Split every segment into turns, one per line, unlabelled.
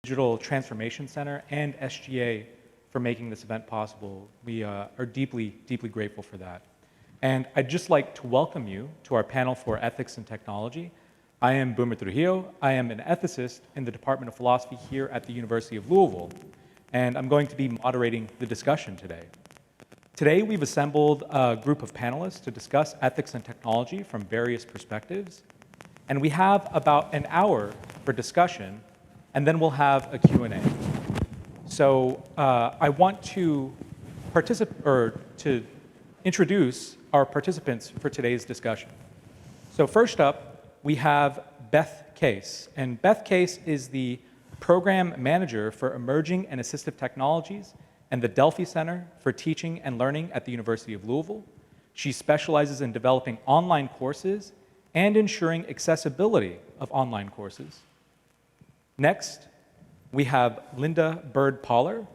Digital Transformation Center and SGA for making this event possible. We are deeply, deeply grateful for that. And I'd just like to welcome you to our panel for ethics and technology. I am Boomer Trujillo. I am an ethicist in the Department of Philosophy here at the University of Louisville, and I'm going to be moderating the discussion today. Today, we've assembled a group of panelists to discuss ethics and technology from various perspectives, and we have about an hour for discussion, and then we'll have a Q&A. So I want to introduce our participants for today's discussion. So first up, we have Beth Case. And Beth Case is the program manager for emerging and assistive technologies and the Delphi Center for Teaching and Learning at the University of Louisville. She specializes in developing online courses and ensuring accessibility of online courses. Next, we have Linda Bird-Poller.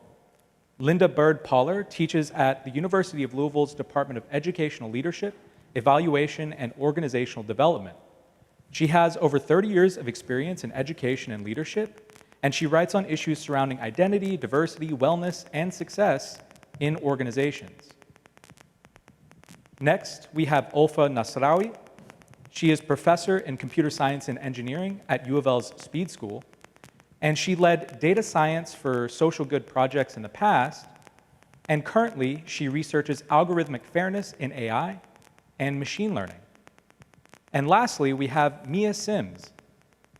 Linda Bird-Poller teaches at the University of Louisville's Department of Educational Leadership, Evaluation, and Organizational Development. She has over 30 years of experience in education and leadership, and she writes on issues surrounding identity, diversity, wellness, and success in organizations. Next, we have Ulfa Nasrawi. She is professor in computer science and engineering at U of L's Speed School, and she led data science for social good projects in the past, and currently she researches algorithmic fairness in AI and machine learning. And lastly, we have Mia Sims.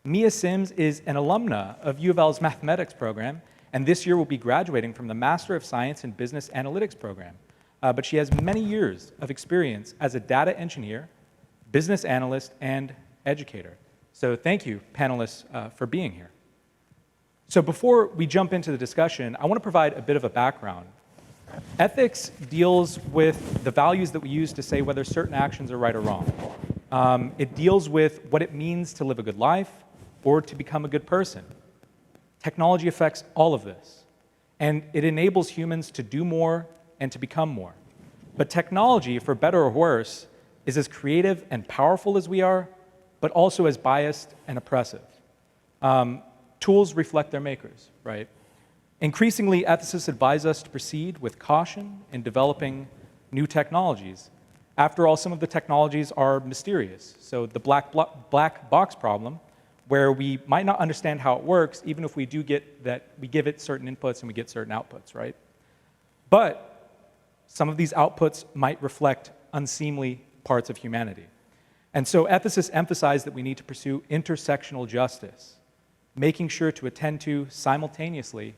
Mia Sims is an alumna of U of L's mathematics program, and this year will be graduating from the Master of Science in Business Analytics program. But she has many years of experience as a data engineer, business analyst, and educator. So thank you, panelists, for being here. So before we jump into the discussion, I want to provide a bit of a background. Ethics deals with the values that we use to say whether certain actions are right or wrong. It deals with what it means to live a good life or to become a good person. Technology affects all of this, and it enables humans to do more and to become more. But technology, for better or worse, is as creative and powerful as we are, but also as biased and oppressive. Tools reflect their makers, right? Increasingly, ethicists advise us to proceed with caution in developing new technologies. After all, some of the technologies are mysterious. So the black box problem, where we might not understand how it works, even if we do get that we give it certain inputs and we get certain outputs, right? But some of these outputs might reflect unseemly parts of humanity. And so ethicists emphasize that we need to pursue intersectional justice, making sure to attend to simultaneously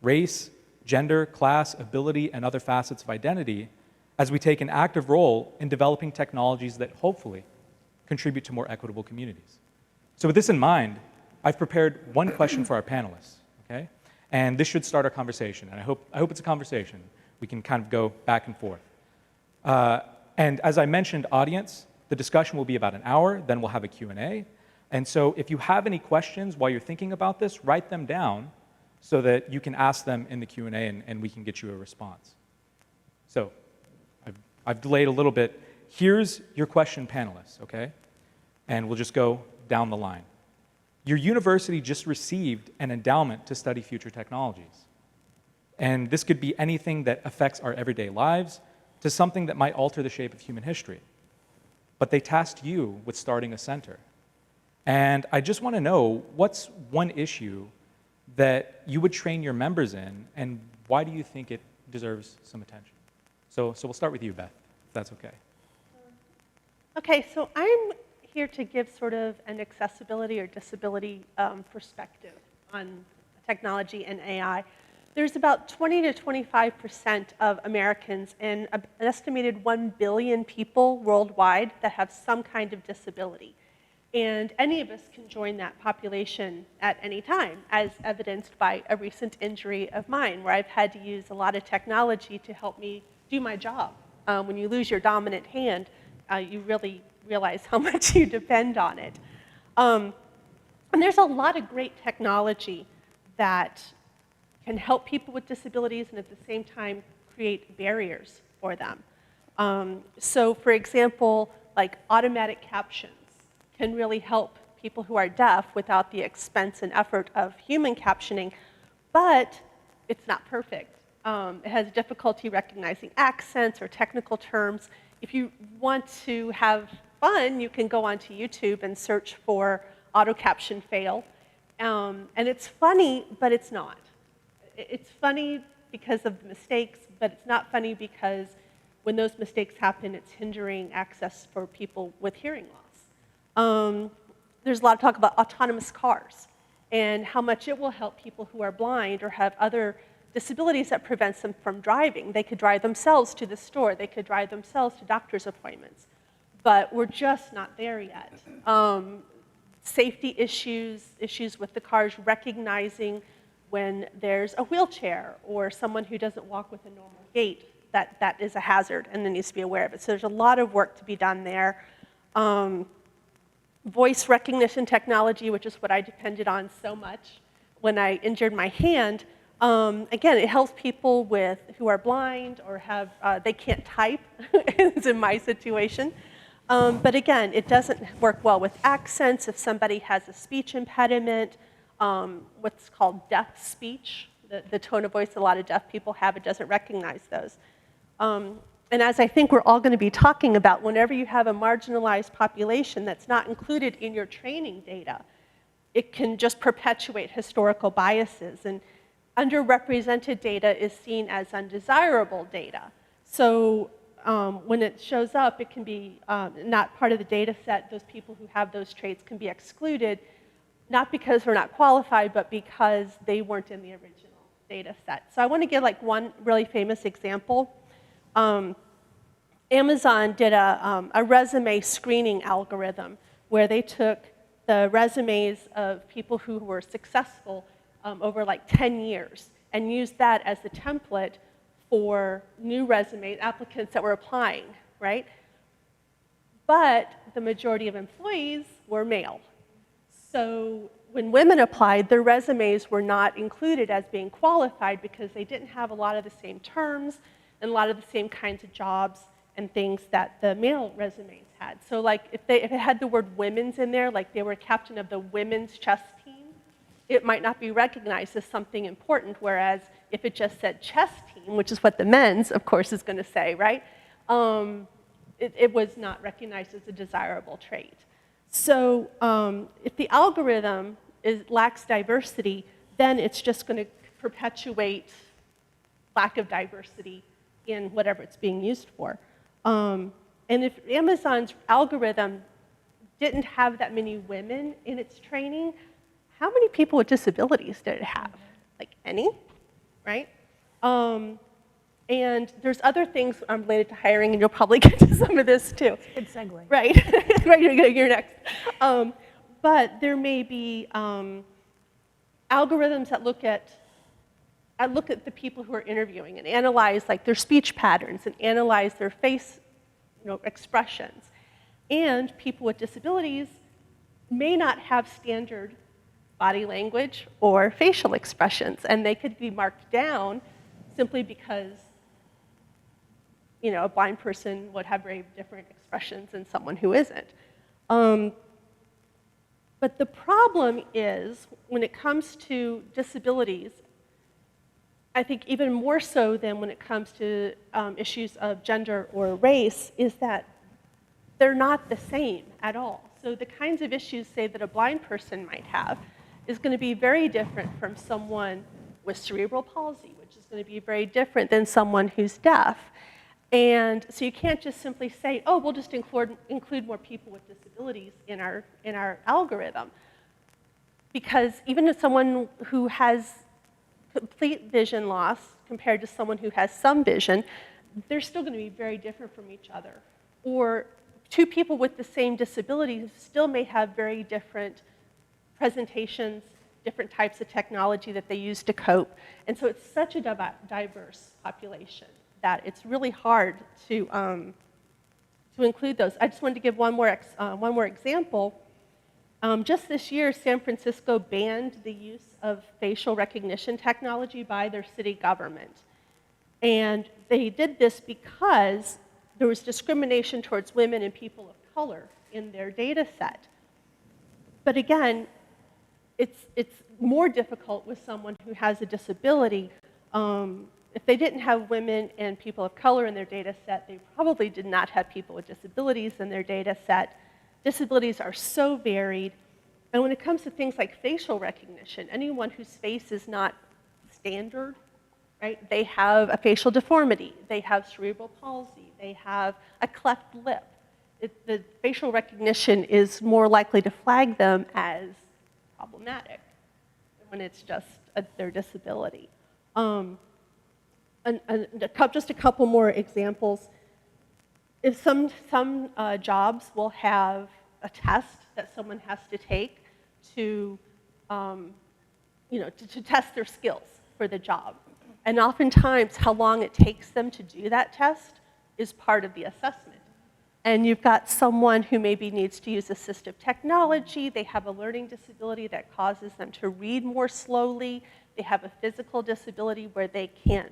race, gender, class, ability, and other facets of identity as we take an active role in developing technologies that hopefully contribute to more equitable communities. So with this in mind, I've prepared one question for our panelists, okay? And this should start our conversation, and I hope it's a conversation. We can kind of go back and forth. And as I mentioned, audience, the discussion will be about an hour, then we'll have a Q&A. And so if you have any questions while you're thinking about this, write them down so that you can ask them in the Q&A and we can get you a response. So I've delayed a little bit. Here's your question, panelists, okay? And we'll just go down the line. Your university just received an endowment to study future technologies. And this could be anything that affects our everyday lives to something that might alter the shape of human history. But they tasked you with starting a center. And I just want to know, what's one issue that you would train your members in, and why do you think it deserves some attention? So we'll start with you, Beth, if that's okay.
Okay, so I'm here to give sort of an accessibility or disability perspective on technology and AI. There's about 20 to 25% of Americans and an estimated 1 billion people worldwide that have some kind of disability. And any of us can join that population at any time, as evidenced by a recent injury of mine, where I've had to use a lot of technology to help me do my job. When you lose your dominant hand, you really realize how much you depend on it. And there's a lot of great technology that can help people with disabilities and at the same time create barriers for them. So for example, like automatic captions can really help people who are deaf without the expense and effort of human captioning, but it's not perfect. It has difficulty recognizing accents or technical terms. If you want to have fun, you can go onto YouTube and search for auto caption fail. And it's funny, but it's not. It's funny because of the mistakes, but it's not funny because when those mistakes happen, it's hindering access for people with hearing loss. There's a lot of talk about autonomous cars and how much it will help people who are blind or have other disabilities that prevents them from driving. They could drive themselves to the store. They could drive themselves to doctor's appointments. But we're just not there yet. Safety issues with the cars, recognizing when there's a wheelchair or someone who doesn't walk with a normal gait, that is a hazard and then needs to be aware of it. So there's a lot of work to be done there. Voice recognition technology, which is what I depended on so much when I injured my hand. Again, it helps people who are blind or they can't type, as in my situation. But again, it doesn't work well with accents. If somebody has a speech impediment, what's called deaf speech, the tone of voice a lot of deaf people have, it doesn't recognize those. And as I think we're all going to be talking about, whenever you have a marginalized population that's not included in your training data, it can just perpetuate historical biases. And underrepresented data is seen as undesirable data. So when it shows up, it can be not part of the data set. Those people who have those traits can be excluded, not because they're not qualified, but because they weren't in the original data set. So I want to give like one really famous example. Amazon did a resume screening algorithm where they took the resumes of people who were successful over like 10 years and used that as the template for new resume applicants that were applying, right? But the majority of employees were male. So when women applied, their resumes were not included as being qualified because they didn't have a lot of the same terms and a lot of the same kinds of jobs and things that the male resumes had. So like if it had the word women's in there, like they were captain of the women's chess team, it might not be recognized as something important, whereas if it just said chess team, which is what the men's, of course, is going to say, right? It was not recognized as a desirable trait. So if the algorithm lacks diversity, then it's just going to perpetuate lack of diversity in whatever it's being used for. And if Amazon's algorithm didn't have that many women in its training, how many people with disabilities did it have? Like any, right? And there's other things related to hiring, and you'll probably get to some of this too.
Good segue.
Right, right, you're next. But there may be algorithms that look at the people who are interviewing and analyze like their speech patterns and analyze their face, expressions. And people with disabilities may not have standard body language or facial expressions, and they could be marked down simply because a blind person would have very different expressions than someone who isn't. But the problem is, when it comes to disabilities, I think even more so than when it comes to issues of gender or race, is that they're not the same at all. So the kinds of issues, say, that a blind person might have is going to be very different from someone with cerebral palsy, which is going to be very different than someone who's deaf. And so you can't just simply say, oh, we'll just include more people with disabilities in our algorithm. Because even if someone who has complete vision loss compared to someone who has some vision, they're still going to be very different from each other. Or two people with the same disability still may have very different presentations, different types of technology that they use to cope. And so it's such a diverse population that it's really hard to include those. I just wanted to give one more example. Just this year, San Francisco banned the use of facial recognition technology by their city government. And they did this because there was discrimination towards women and people of color in their data set. But again, it's more difficult with someone who has a disability. If they didn't have women and people of color in their data set, they probably did not have people with disabilities in their data set. Disabilities are so varied. And when it comes to things like facial recognition, anyone whose face is not standard, right? They have a facial deformity, they have cerebral palsy, they have a cleft lip. The facial recognition is more likely to flag them as problematic when it's just their disability. Just a couple more examples. If some jobs will have a test that someone has to take to test their skills for the job. And oftentimes, how long it takes them to do that test is part of the assessment. And you've got someone who maybe needs to use assistive technology, they have a learning disability that causes them to read more slowly, they have a physical disability where they can't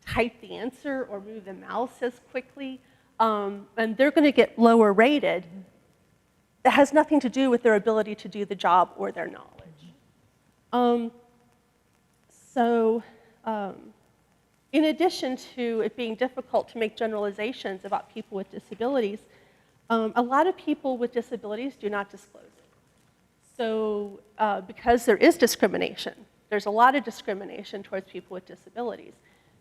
type the answer or move the mouse as quickly, and they're going to get lower rated. That has nothing to do with their ability to do the job or their knowledge. In addition to it being difficult to make generalizations about people with disabilities, a lot of people with disabilities do not disclose it. So because there is discrimination, there's a lot of discrimination towards people with disabilities.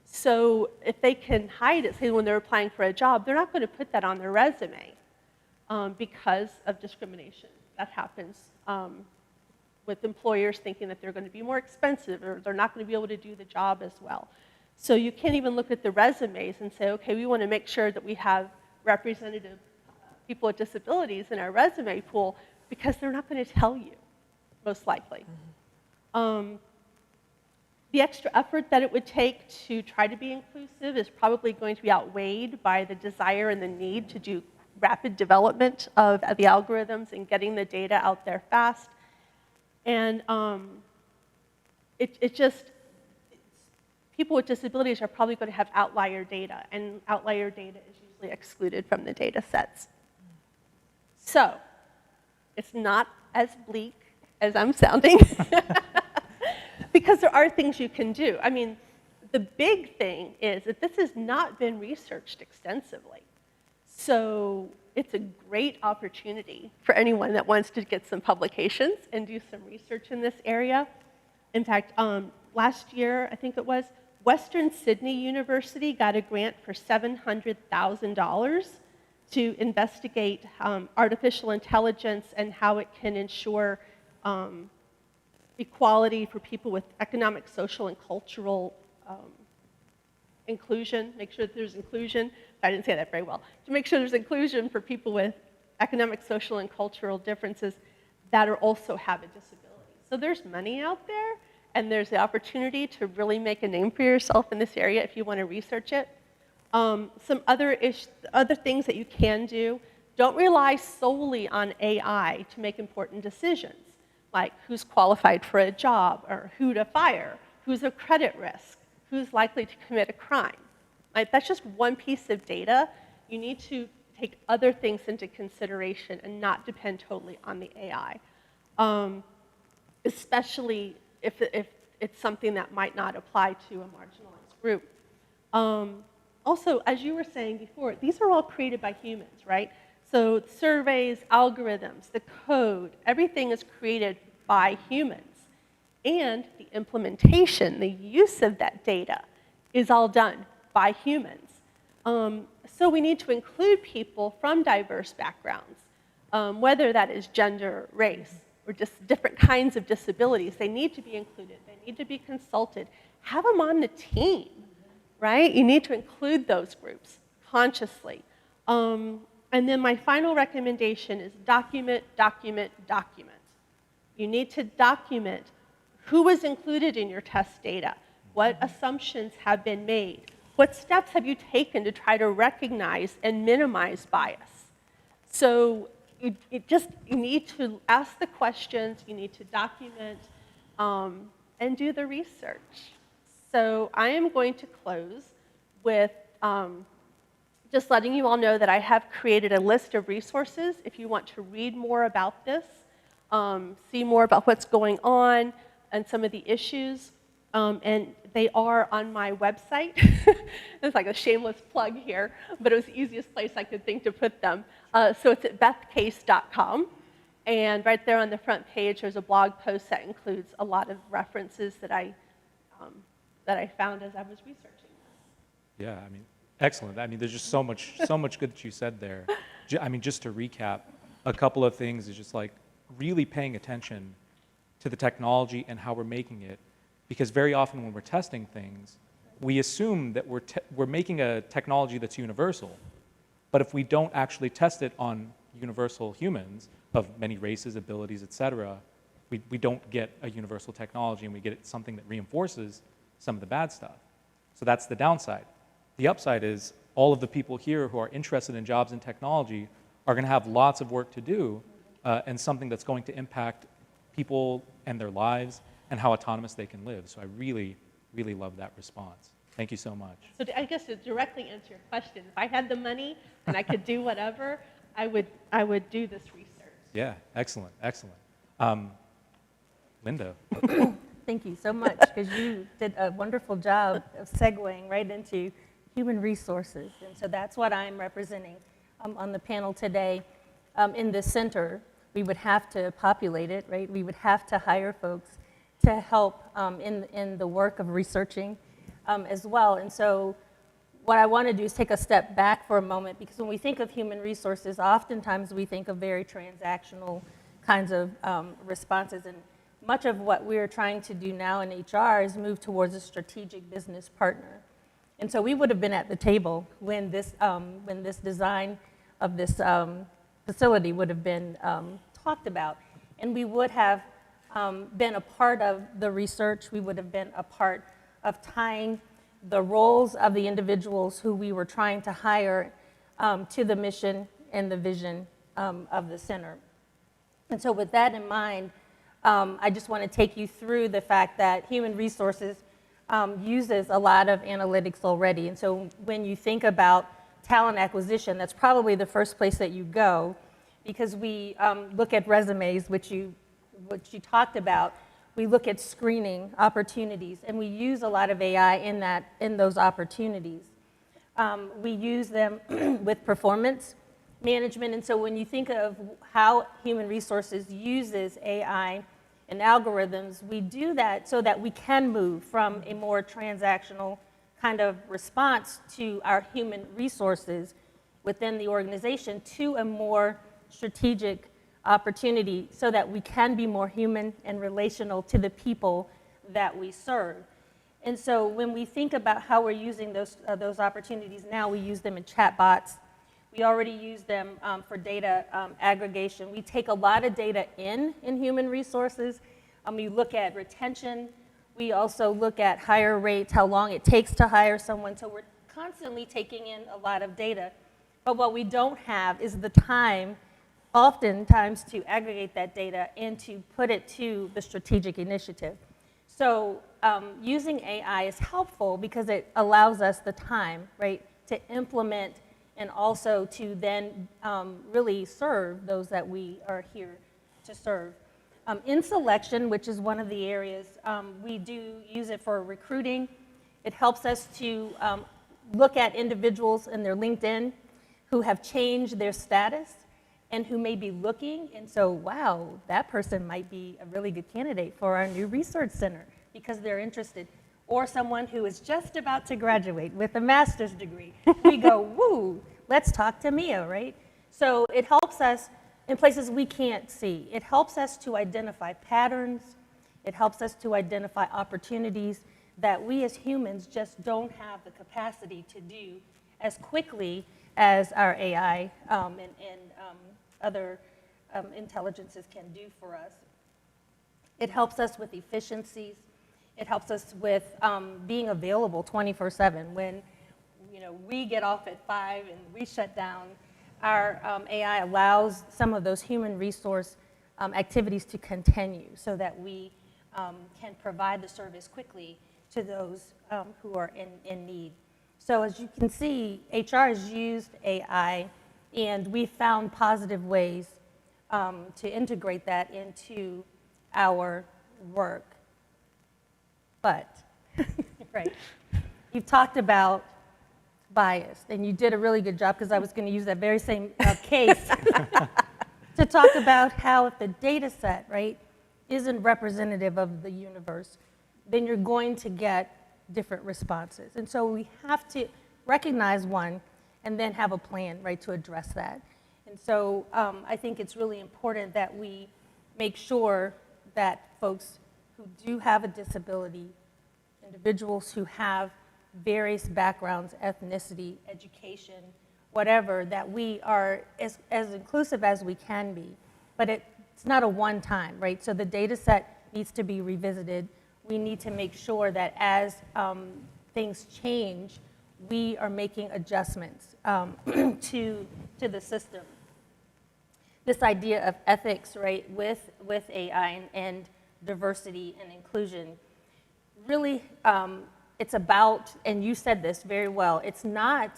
So if they can hide it, say when they're applying for a job, they're not going to put that on their resume because of discrimination. That happens with employers thinking that they're going to be more expensive or they're not going to be able to do the job as well. So you can't even look at the resumes and say, okay, we want to make sure that we have representative people with disabilities in our resume pool because they're not going to tell you, most likely. The extra effort that it would take to try to be inclusive is probably going to be outweighed by the desire and the need to do rapid development of the algorithms and getting the data out there fast. And people with disabilities are probably going to have outlier data, and outlier data is usually excluded from the data sets. So, it's not as bleak as I'm sounding, because there are things you can do. I mean, the big thing is that this has not been researched extensively. So it's a great opportunity for anyone that wants to get some publications and do some research in this area. In fact, last year, I think it was, Western Sydney University got a grant for $700,000 to investigate artificial intelligence and how it can ensure equality for people with economic, social, and cultural inclusion, make sure that there's inclusion. I didn't say that very well. To make sure there's inclusion for people with economic, social, and cultural differences that also have a disability. So there's money out there, and there's the opportunity to really make a name for yourself in this area if you want to research it. Some other things that you can do, don't rely solely on AI to make important decisions, like who's qualified for a job, or who to fire, who's a credit risk, who's likely to commit a crime. Right? That's just one piece of data. You need to take other things into consideration and not depend totally on the AI, especially if it's something that might not apply to a marginalized group. Also, as you were saying before, these are all created by humans, right? So surveys, algorithms, the code, everything is created by humans. And the implementation, the use of that data is all done by humans. So we need to include people from diverse backgrounds, whether that is gender, race, or just different kinds of disabilities. They need to be included. They need to be consulted. Have them on the team, right? You need to include those groups consciously. And then my final recommendation is document, document, document. You need to document who was included in your test data, what assumptions have been made, what steps have you taken to try to recognize and minimize bias. So you need to ask the questions, you need to document, and do the research. So I am going to close with just letting you all know that I have created a list of resources if you want to read more about this. see more about what's going on and some of the issues. And they are on my website. It's like a shameless plug here, but it was the easiest place I could think to put them. So it's at bethcase.com. And right there on the front page, there's a blog post that includes a lot of references that I found as I was researching this.
Yeah, I mean, excellent. I mean, there's just so much good that you said there. I mean, just to recap, a couple of things is just like really paying attention to the technology and how we're making it, because very often when we're testing things, we assume that we're making a technology that's universal, but if we don't actually test it on universal humans of many races, abilities, et cetera, we don't get a universal technology, and we get something that reinforces some of the bad stuff. So that's the downside. The upside is all of the people here who are interested in jobs and technology are going to have lots of work to do, and something that's going to impact people and their lives and how autonomous they can live. So I really, really love that response. Thank you so much.
So I guess to directly answer your question, if I had the money and I could do whatever, I would do this research.
Yeah, excellent, excellent. Linda.
Thank you so much, because you did a wonderful job of segueing right into human resources. And so that's what I'm representing on the panel today. In this center, we would have to populate it, right? We would have to hire folks to help in the work of researching as well. And so what I want to do is take a step back for a moment, because when we think of human resources, oftentimes we think of very transactional kinds of responses. And much of what we're trying to do now in HR is move towards a strategic business partner. And so we would have been at the table when this design of this facility would have been talked about. And we would have been a part of the research. We would have been a part of tying the roles of the individuals who we were trying to hire to the mission and the vision of the center. And so with that in mind, I just want to take you through the fact that human resources uses a lot of analytics already. And so when you think about talent acquisition, that's probably the first place that you go, because we look at resumes, which you talked about. We look at screening opportunities, and we use a lot of AI in those opportunities. We use them with performance management. And so when you think of how human resources uses AI and algorithms, we do that so that we can move from a more transactional kind of response to our human resources within the organization to a more strategic opportunity, so that we can be more human and relational to the people that we serve. And so when we think about how we're using those opportunities now, we use them in chatbots. We already use them for data aggregation. We take a lot of data in human resources. We look at retention. We also look at hire rates, how long it takes to hire someone. So we're constantly taking in a lot of data. But what we don't have is the time, oftentimes, to aggregate that data and to put it to the strategic initiative. So using AI is helpful because it allows us the time, right, to implement and also to then really serve those that we are here to serve. In selection, which is one of the areas, we do use it for recruiting. It helps us to look at individuals in their LinkedIn who have changed their status and who may be looking, and so, wow, that person might be a really good candidate for our new research center because they're interested. Or someone who is just about to graduate with a master's degree. We go, woo, let's talk to Mia, right? So it helps us in places we can't see. It helps us to identify patterns. It helps us to identify opportunities that we as humans just don't have the capacity to do as quickly as our AI and other intelligences can do for us. It helps us with efficiencies. It helps us with being available 24/7. When we get off at 5 and we shut down, our AI allows some of those human resource activities to continue so that we can provide the service quickly to those who are in need. So as you can see, HR has used AI, and we found positive ways to integrate that into our work. But, right, you've talked about bias, and you did a really good job, because I was going to use that very same case to talk about how if the data set, right, isn't representative of the universe, then you're going to get different responses. And so we have to recognize one and then have a plan, right, to address that. And so I think it's really important that we make sure that folks who do have a disability, individuals who have various backgrounds, ethnicity, education, whatever, that we are as inclusive as we can be. But it's not a one-time, right? So the data set needs to be revisited. We need to make sure that as things change, we are making adjustments to the system. This idea of ethics, right, with AI and diversity and inclusion, really, it's about, and you said this very well, it's not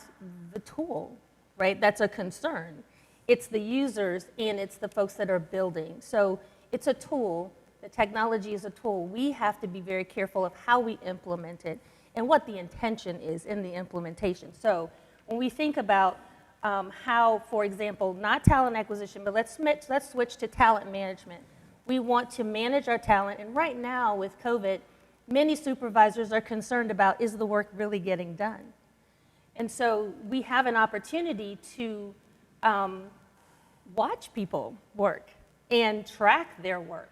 the tool, right, that's a concern. It's the users and it's the folks that are building. So it's a tool, the technology is a tool. We have to be very careful of how we implement it and what the intention is in the implementation. So when we think about how, for example, not talent acquisition, but let's switch to talent management. We want to manage our talent, and right now with COVID, many supervisors are concerned about, is the work really getting done? And so we have an opportunity to watch people work and track their work.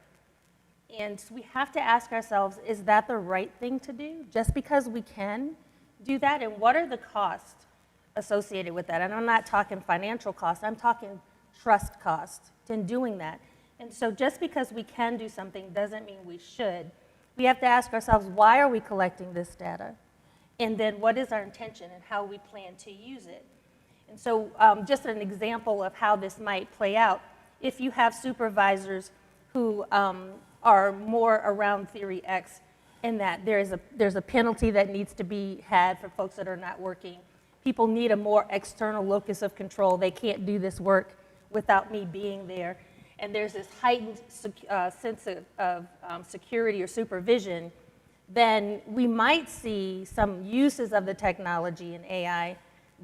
And we have to ask ourselves, is that the right thing to do? Just because we can do that, and what are the costs associated with that? And I'm not talking financial costs, I'm talking trust costs in doing that. And so just because we can do something doesn't mean we should. We have to ask ourselves, why are we collecting this data? And then what is our intention and how we plan to use it? And so just an example of how this might play out, if you have supervisors who are more around theory X, in that there's a penalty that needs to be had for folks that are not working. People need a more external locus of control. They can't do this work without me being there. And there's this heightened sense of security or supervision, then we might see some uses of the technology and AI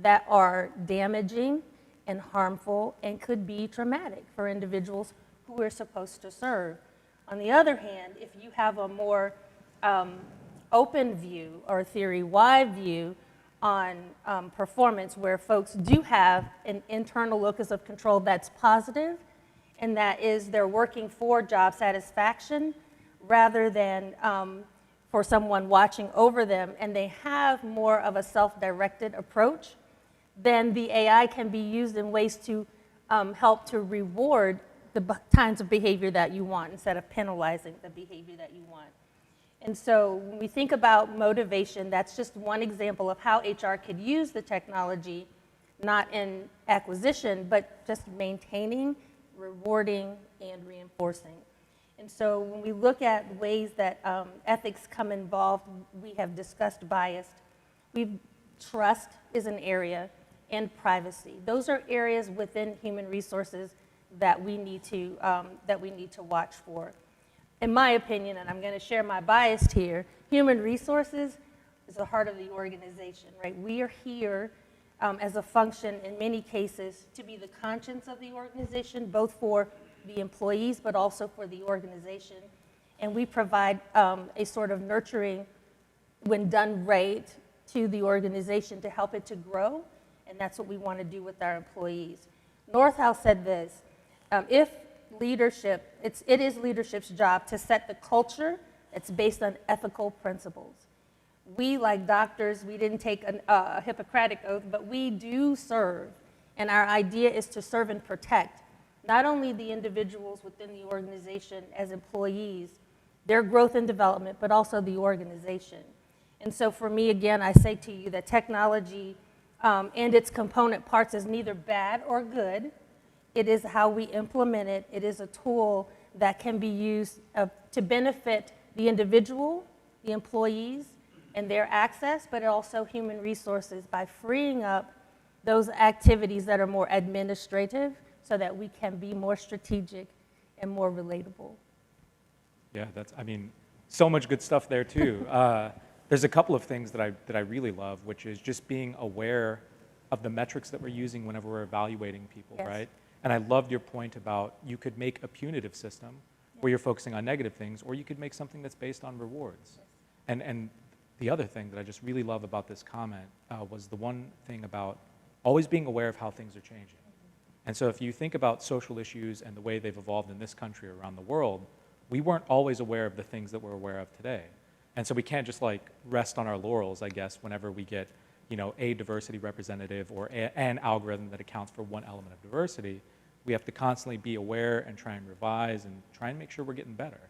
that are damaging and harmful and could be traumatic for individuals who we're supposed to serve. On the other hand, if you have a more open view or theory-wide view on performance, where folks do have an internal locus of control that's positive, and that is they're working for job satisfaction rather than for someone watching over them, and they have more of a self-directed approach, then the AI can be used in ways to help to reward the kinds of behavior that you want instead of penalizing the behavior that you want. And so when we think about motivation, that's just one example of how HR could use the technology, not in acquisition, but just maintaining, rewarding, and reinforcing. And so when we look at ways that ethics come involved, we have discussed bias. Trust is an area, and privacy. Those are areas within human resources that we need to watch for. In my opinion, and I'm going to share my bias here, human resources is the heart of the organization, right? We are here as a function, in many cases, to be the conscience of the organization, both for the employees, but also for the organization. And we provide a sort of nurturing, when done right, to the organization to help it to grow, and that's what we want to do with our employees. Northouse said this, if leadership, it is leadership's job to set the culture that's based on ethical principles. We, like doctors, we didn't take a Hippocratic oath, but we do serve, and our idea is to serve and protect not only the individuals within the organization as employees, their growth and development, but also the organization. And so for me, again, I say to you that technology and its component parts is neither bad or good. It is how we implement it. It is a tool that can be used to benefit the individual, the employees, and their access, but also human resources by freeing up those activities that are more administrative so that we can be more strategic and more relatable.
Yeah, I mean, so much good stuff there too. There's a couple of things that I really love, which is just being aware of the metrics that we're using whenever we're evaluating people,
Yes.
right? And I loved your point about you could make a punitive system where you're focusing on negative things, or you could make something that's based on rewards.
Yes.
And the other thing that I just really love about this comment was the one thing about always being aware of how things are changing. And so if you think about social issues and the way they've evolved in this country or around the world, we weren't always aware of the things that we're aware of today. And so we can't just like rest on our laurels, I guess, whenever we get, you know, a diversity representative or an algorithm that accounts for one element of diversity. We have to constantly be aware and try and revise and try and make sure we're getting better.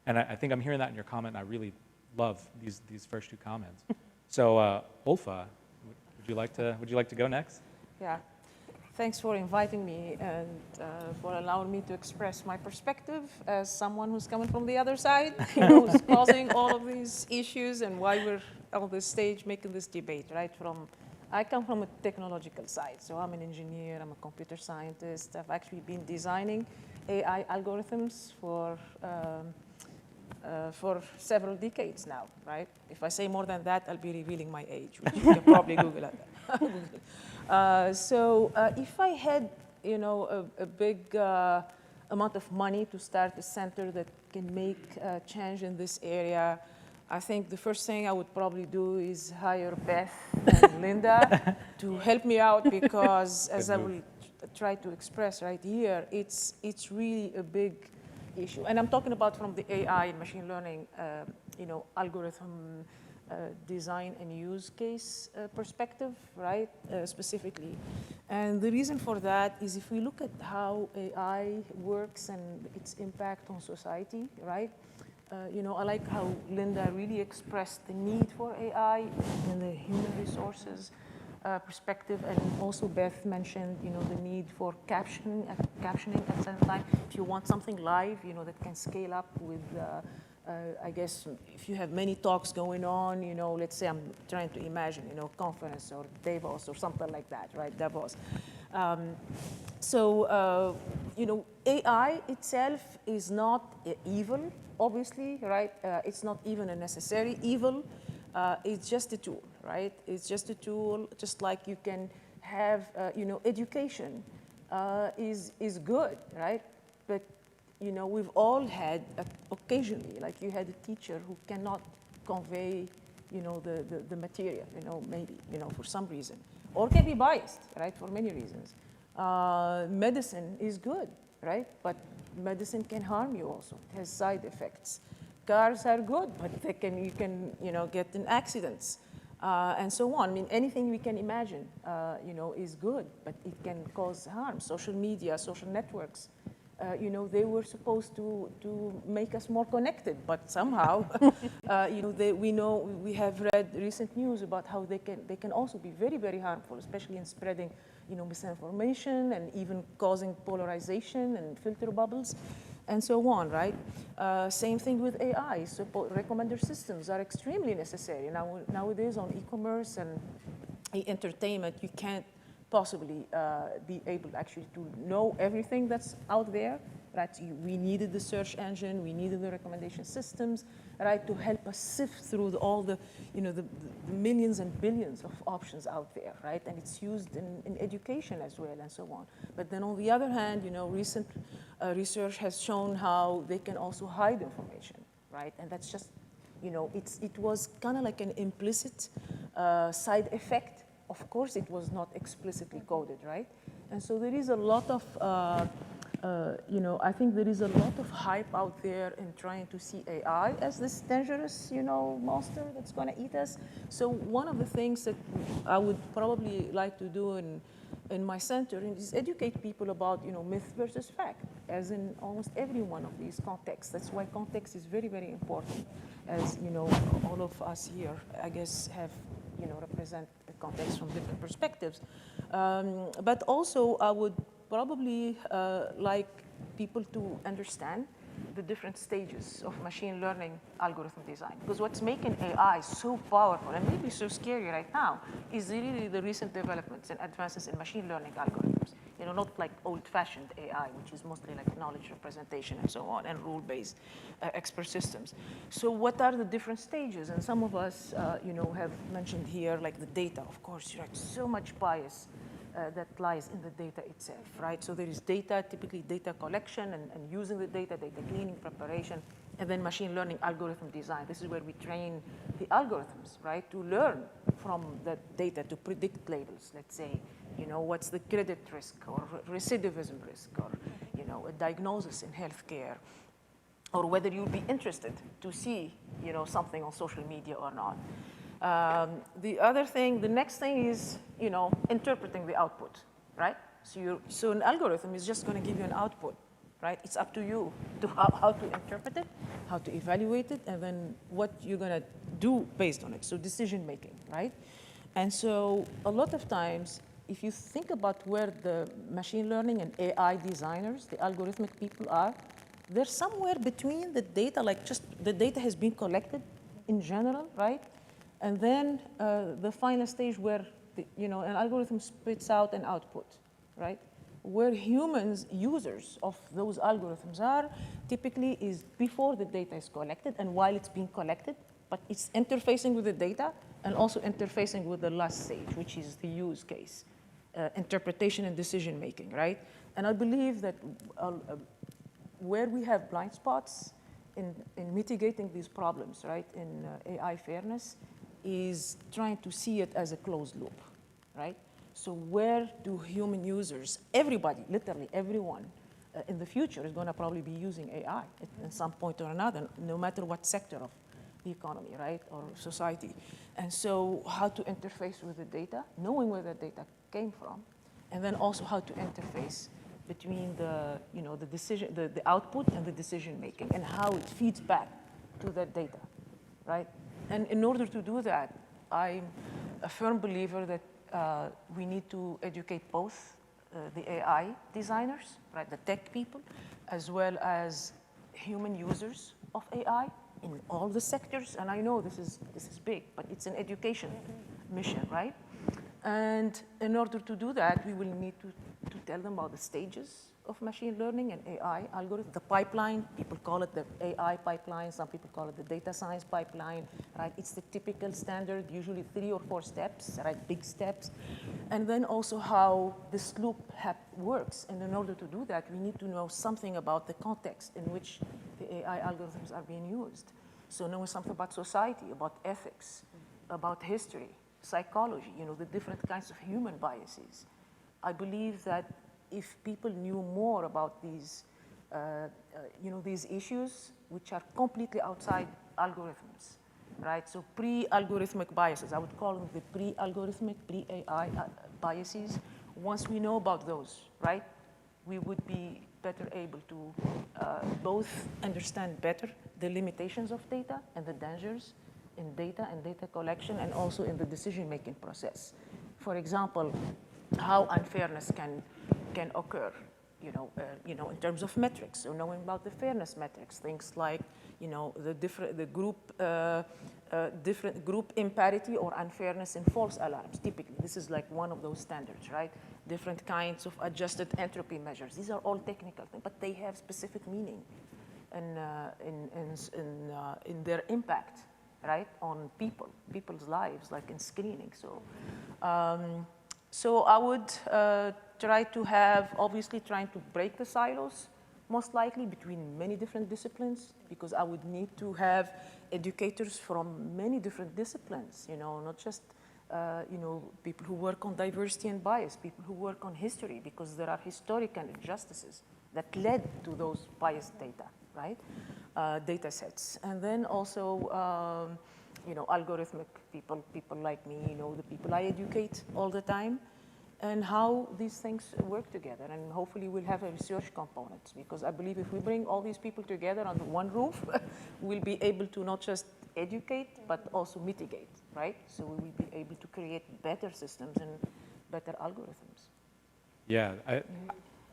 And I think I'm hearing that in your comment, and I really love these first two comments. So Ulfa, would you like to go next?
Yeah. Thanks for inviting me and for allowing me to express my perspective as someone who's coming from the other side, who's causing all of these issues and why we're on this stage making this debate, right? I come from a technological side, so I'm an engineer, I'm a computer scientist. I've actually been designing AI algorithms for several decades now, right? If I say more than that, I'll be revealing my age, which you can probably Google it. If I had, you know, a big amount of money to start a center that can make change in this area, I think the first thing I would probably do is hire Beth and Linda to help me out because, as I will try to express right here, it's really a big issue. And I'm talking about from the AI and machine learning, you know, algorithm design and use case perspective, right, specifically. And the reason for that is if we look at how AI works and its impact on society, right, you know, I like how Linda really expressed the need for AI in the human resources perspective, and also Beth mentioned, you know, the need for captioning at the same time. If you want something live, you know, that can scale up with, I guess, if you have many talks going on, you know, let's say I'm trying to imagine, you know, conference or Davos or something like that, right, Davos. You know, AI itself is not evil, obviously, right? It's not even a necessary evil. It's just a tool, right? It's just a tool, just like you can have, you know, education is good, right? But, you know, we've all had, occasionally, like you had a teacher who cannot convey, you know, the material, you know, maybe, you know, for some reason, or can be biased, right, for many reasons. Medicine is good, right? But medicine can harm you also. It has side effects. Cars are good, but you can, you know, get in accidents, and so on. I mean, anything we can imagine, you know, is good, but it can cause harm. Social media, social networks, you know, they were supposed to make us more connected, but somehow, you know, we have read recent news about how they can also be very, very harmful, especially in spreading, you know, misinformation and even causing polarization and filter bubbles, and so on, right? Same thing with AI. So recommender systems are extremely necessary. Nowadays on e-commerce and entertainment, you can't possibly be able actually to know everything that's out there, right? We needed the search engine, we needed the recommendation systems, right, to help us sift through all the, you know, the millions and billions of options out there, right? And it's used in education as well, and so on. But then on the other hand, you know, recent research has shown how they can also hide information, right? And that's just, you know, it was kind of like an implicit side effect. Of course, it was not explicitly coded, right? And so there is a lot of, you know, I think there is a lot of hype out there in trying to see AI as this dangerous, you know, monster that's going to eat us. So one of the things that I would probably like to do in my center is educate people about, you know, myth versus fact, as in almost every one of these contexts. That's why context is very, very important, as, you know, all of us here, I guess, have, you know, represent the context from different perspectives. But also, I would probably like people to understand the different stages of machine learning algorithm design. Because what's making AI so powerful and maybe so scary right now is really the recent developments and advances in machine learning algorithms. not like old-fashioned AI, which is mostly like knowledge representation and so on, and rule-based expert systems. So what are the different stages? And some of us, have mentioned here, like the data, of course, so much bias that lies in the data itself, right? So there is data, typically data collection and using the data cleaning, preparation, and then machine learning algorithm design. This is where we train the algorithms, right, to learn from the data to predict labels. Let's say, what's the credit risk or recidivism risk or, a diagnosis in healthcare, or whether you'll be interested to see, something on social media or not. The next thing is, interpreting the output, right? So an algorithm is just going to give you an output, right? It's up to you to how to interpret it, how to evaluate it, and then what you're going to do based on it. So decision making, right? And so a lot of times, if you think about where the machine learning and AI designers, the algorithmic people are, they're somewhere between the data, like just the data has been collected in general, right? And then the final stage where an algorithm spits out an output, right? Where humans, users of those algorithms are, typically is before the data is collected and while it's being collected, but it's interfacing with the data and also interfacing with the last stage, which is the use case, interpretation and decision making, right? And I believe that where we have blind spots in mitigating these problems, right, in AI fairness, is trying to see it as a closed loop, right? So where do human users, everybody, literally everyone, in the future is going to probably be using AI at some point or another, no matter what sector of the economy, right, or society. And so how to interface with the data, knowing where the data came from, and then also how to interface between the decision, the output and the decision making, and how it feeds back to that data, right? And in order to do that, I'm a firm believer that we need to educate both the AI designers, right, the tech people, as well as human users of AI in all the sectors. And I know this is big, but it's an education mission, right? And in order to do that, we will need to tell them about the stages of machine learning and AI algorithm, the pipeline. People call it the AI pipeline. Some people call it the data science pipeline, right? It's the typical standard, usually 3 or 4 steps, right? Big steps. And then also how this loop works. And in order to do that, we need to know something about the context in which the AI algorithms are being used. So knowing something about society, about ethics, about history, psychology, the different kinds of human biases. I believe that if people knew more about these, these issues, which are completely outside algorithms, right? So pre-algorithmic biases, I would call them the pre-algorithmic, pre-AI biases. Once we know about those, right, we would be better able to both understand better the limitations of data and the dangers in data and data collection, and also in the decision-making process. For example, how unfairness can occur, in terms of metrics. So knowing about the fairness metrics, things like, the different group imparity or unfairness in false alarms. Typically, this is like one of those standards, right? Different kinds of adjusted entropy measures. These are all technical things, but they have specific meaning in their impact, right, on people's lives, like in screening. So I would try to have, obviously trying to break the silos, most likely between many different disciplines, because I would need to have educators from many different disciplines, not just, people who work on diversity and bias, people who work on history, because there are historical injustices that led to those biased data, right? Data sets. And then also, algorithmic people like me, the people I educate all the time, and how these things work together. And hopefully we'll have a research component, because I believe if we bring all these people together under one roof, we'll be able to not just educate, but also mitigate, right? So we will be able to create better systems and better algorithms.
Yeah,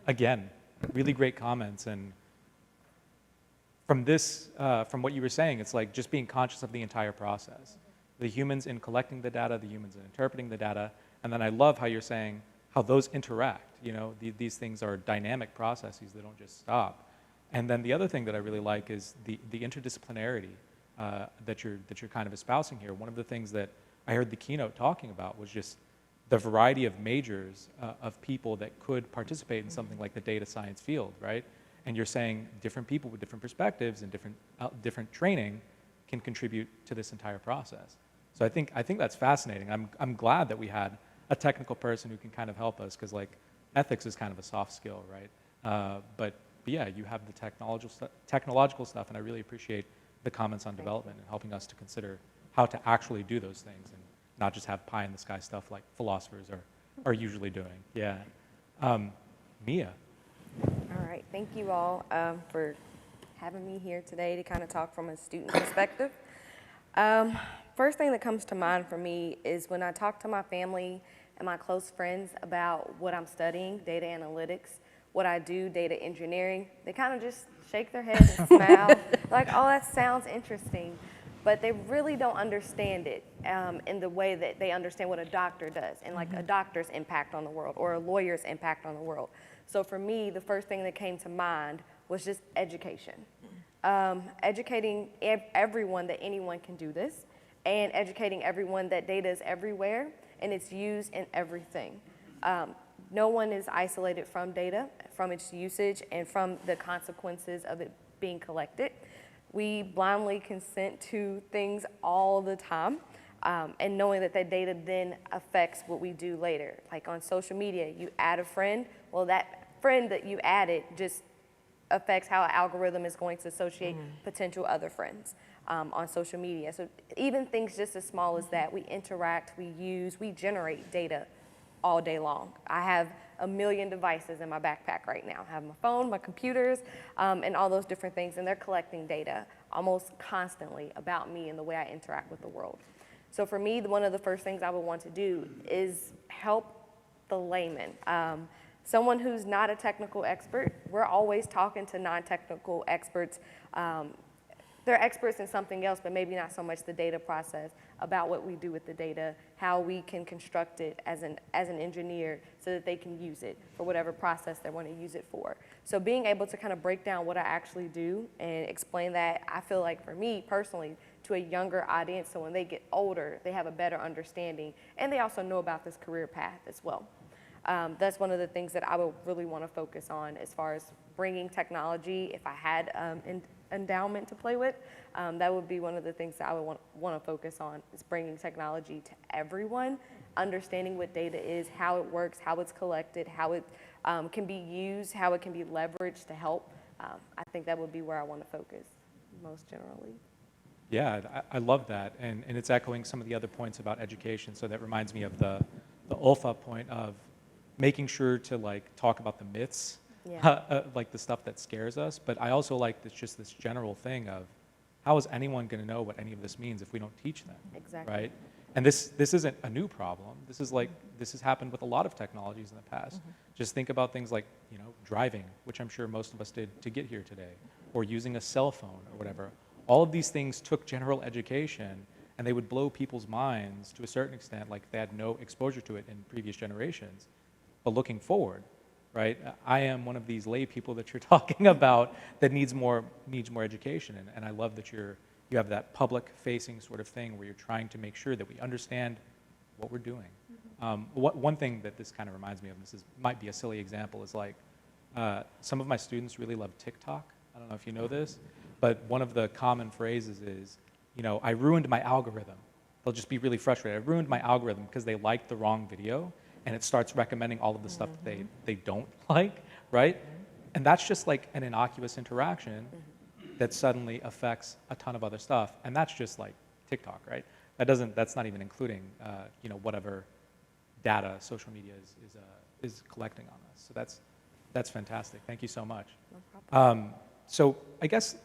again, really great comments. And from this, from what you were saying, it's like just being conscious of the entire process. The humans in collecting the data, the humans in interpreting the data, and then I love how you're saying how those interact. You know, these things are dynamic processes, they don't just stop. And then the other thing that I really like is the interdisciplinarity that you're kind of espousing here. One of the things that I heard the keynote talking about was just the variety of majors of people that could participate in something like the data science field, right? And you're saying different people with different perspectives and different training can contribute to this entire process. So I think that's fascinating. I'm glad that we had a technical person who can kind of help us, because like ethics is kind of a soft skill, right? But yeah, you have the technological stuff, and I really appreciate the comments on development and helping us to consider how to actually do those things and not just have pie in the sky stuff like philosophers are usually doing. Yeah. Mia.
All right, thank you all for having me here today to kind of talk from a student perspective. First thing that comes to mind for me is when I talk to my family and my close friends about what I'm studying, data analytics, what I do, data engineering, they kind of just shake their heads and smile, like, oh, that sounds interesting. But they really don't understand it in the way that they understand what a doctor does and like a doctor's impact on the world or a lawyer's impact on the world. So for me, the first thing that came to mind was just education. Educating everyone that anyone can do this, and educating everyone that data is everywhere and it's used in everything. No one is isolated from data, from its usage, and from the consequences of it being collected. We blindly consent to things all the time, and knowing that that data then affects what we do later. Like on social media, you add a friend, well, that friend that you added just affects how an algorithm is going to associate potential other friends on social media. So even things just as small as that, we interact, we use, we generate data all day long. I have a million devices in my backpack right now. I have my phone, my computers, and all those different things, and they're collecting data almost constantly about me and the way I interact with the world. So for me, one of the first things I would want to do is help the layman. Someone who's not a technical expert, we're always talking to non-technical experts. They're experts in something else, but maybe not so much the data process, about what we do with the data, how we can construct it as an engineer so that they can use it for whatever process they want to use it for. So being able to kind of break down what I actually do and explain that, I feel like for me personally, to a younger audience, so when they get older, they have a better understanding, and they also know about this career path as well. That's one of the things that I would really want to focus on as far as bringing technology. If I had an endowment to play with, that would be one of the things that I would want to focus on, is bringing technology to everyone, understanding what data is, how it works, how it's collected, how it can be used, how it can be leveraged to help. I think that would be where I want to focus most generally.
Yeah, I love that, and it's echoing some of the other points about education. So that reminds me of the ULFA point of making sure to like talk about the myths,
Yeah.
like the stuff that scares us. But I also like this general thing of how is anyone going to know what any of this means if we don't teach them?
Exactly.
Right? And this isn't a new problem. This has happened with a lot of technologies in the past. Just think about things like, driving, which I'm sure most of us did to get here today, or using a cell phone or whatever. All of these things took general education, and they would blow people's minds to a certain extent, like they had no exposure to it in previous generations. But looking forward, right, I am one of these lay people that you're talking about that needs more education, and I love that you have that public-facing sort of thing where you're trying to make sure that we understand what we're doing. One thing that this kind of reminds me of, and might be a silly example, is like some of my students really love TikTok. I don't know if you know this, but one of the common phrases is, I ruined my algorithm. They'll just be really frustrated. I ruined my algorithm because they liked the wrong video, and it starts recommending all of the stuff that they don't like, right? And that's just like an innocuous interaction that suddenly affects a ton of other stuff, and that's just like TikTok, right? That's not even including whatever data social media is collecting on us. So that's fantastic. Thank you so much.
No problem.
So I guess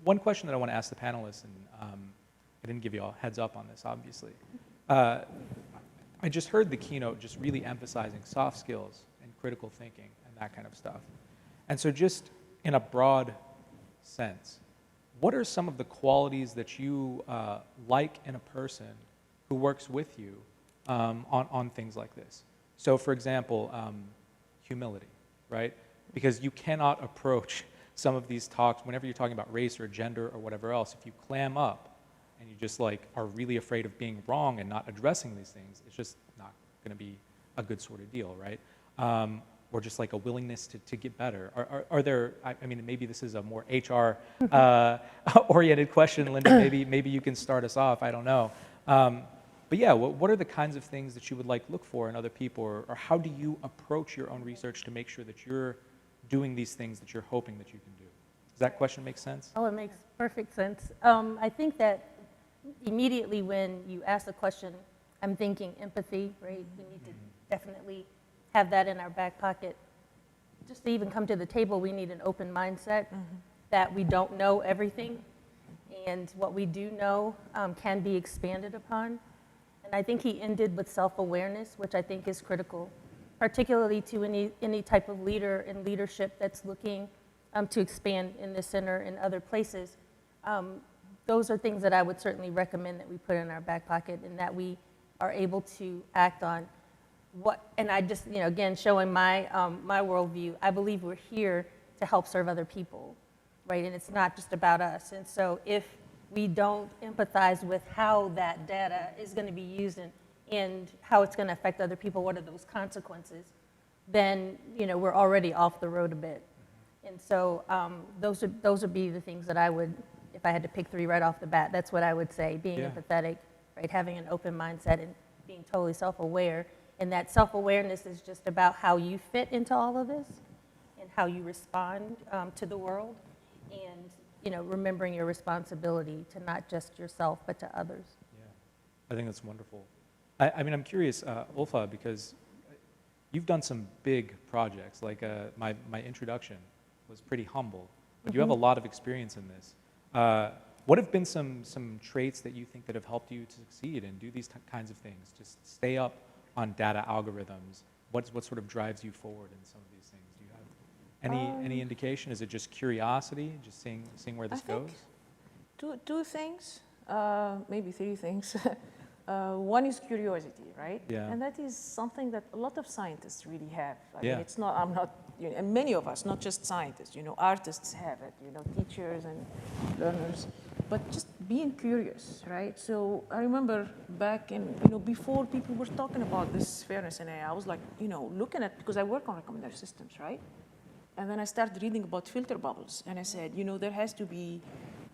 one question that I want to ask the panelists, and I didn't give you all heads up on this, obviously. I just heard the keynote just really emphasizing soft skills and critical thinking and that kind of stuff. And so just in a broad sense, what are some of the qualities that you like in a person who works with you on things like this? So for example, humility, right? Because you cannot approach some of these talks, whenever you're talking about race or gender or whatever else, if you clam up and you just like are really afraid of being wrong and not addressing these things, it's just not gonna be a good sort of deal, right? Or just like a willingness to get better. Are there, I mean, maybe this is a more HR oriented question, Linda, maybe you can start us off, I don't know. But yeah, what are the kinds of things that you would like look for in other people, or how do you approach your own research to make sure that you're doing these things that you're hoping that you can do? Does that question make sense?
Oh, it makes perfect sense. I think that immediately when you ask the question, I'm thinking empathy, right? We need to definitely have that in our back pocket. Just to even come to the table, we need an open mindset that we don't know everything, and what we do know can be expanded upon. And I think he ended with self-awareness, which I think is critical, particularly to any type of leader in leadership that's looking to expand in this center and other places. Those are things that I would certainly recommend that we put in our back pocket and that we are able to act on. And I just, again, showing my worldview, I believe we're here to help serve other people, right? And it's not just about us. And so if we don't empathize with how that data is going to be used and how it's going to affect other people, what are those consequences, then, we're already off the road a bit. And so those would be the things that I would, if I had to pick three right off the bat, that's what I would say, being empathetic, right? Having an open mindset and being totally self-aware. And that self-awareness is just about how you fit into all of this and how you respond to the world, and remembering your responsibility to not just yourself but to others.
Yeah, I think that's wonderful. I mean, I'm curious, Ulfa, because you've done some big projects. Like my introduction was pretty humble, but you have a lot of experience in this. What have been some traits that you think that have helped you to succeed and do these kinds of things? Just stay up on data algorithms. What sort of drives you forward in some of these things? Do you have any indication? Is it just curiosity, just seeing where this goes?
Two things, maybe three things. One is curiosity, right?
Yeah.
And that is something that a lot of scientists really have. I mean, it's not, I'm not, and many of us, not just scientists, artists have it, teachers and learners, but just being curious, right? So I remember back in, before people were talking about this fairness in AI, I was like, looking at, because I work on recommender systems, right? And then I started reading about filter bubbles, and I said, there has to be,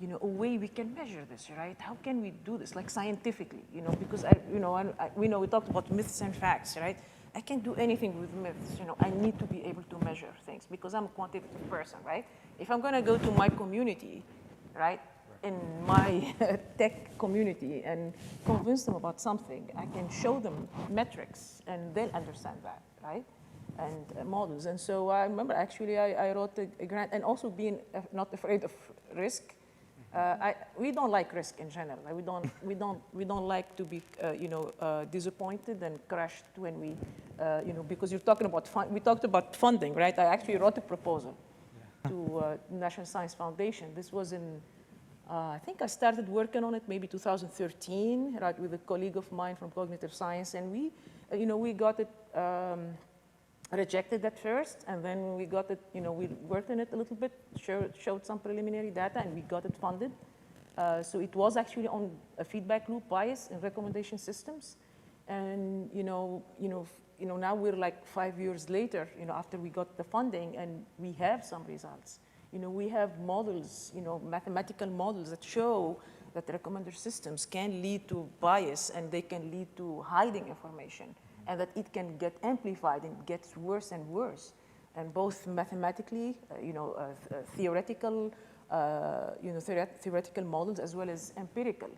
a way we can measure this, right? How can we do this, like scientifically, because we talked about myths and facts, right? I can't do anything with myths, I need to be able to measure things because I'm a quantitative person, right? If I'm gonna go to my community, right, in my tech community and convince them about something, I can show them metrics and they'll understand that, right? And models. And so I remember actually I wrote a grant, and also being not afraid of risk. We don't like risk in general. We don't like to be disappointed and crushed when we because you're talking about we talked about funding, right? I actually wrote a proposal to National Science Foundation. This was in I think I started working on it maybe 2013, right, with a colleague of mine from cognitive science, and we got it rejected at first, and then we got it, we worked on it a little bit, showed some preliminary data, and we got it funded. So it was actually on a feedback loop bias in recommendation systems. And now we're like 5 years later, after we got the funding, and we have some results. We have models, mathematical models that show that recommender systems can lead to bias, and they can lead to hiding information, and that it can get amplified and gets worse and worse. And both mathematically, theoretical, theoretical models, as well as empirical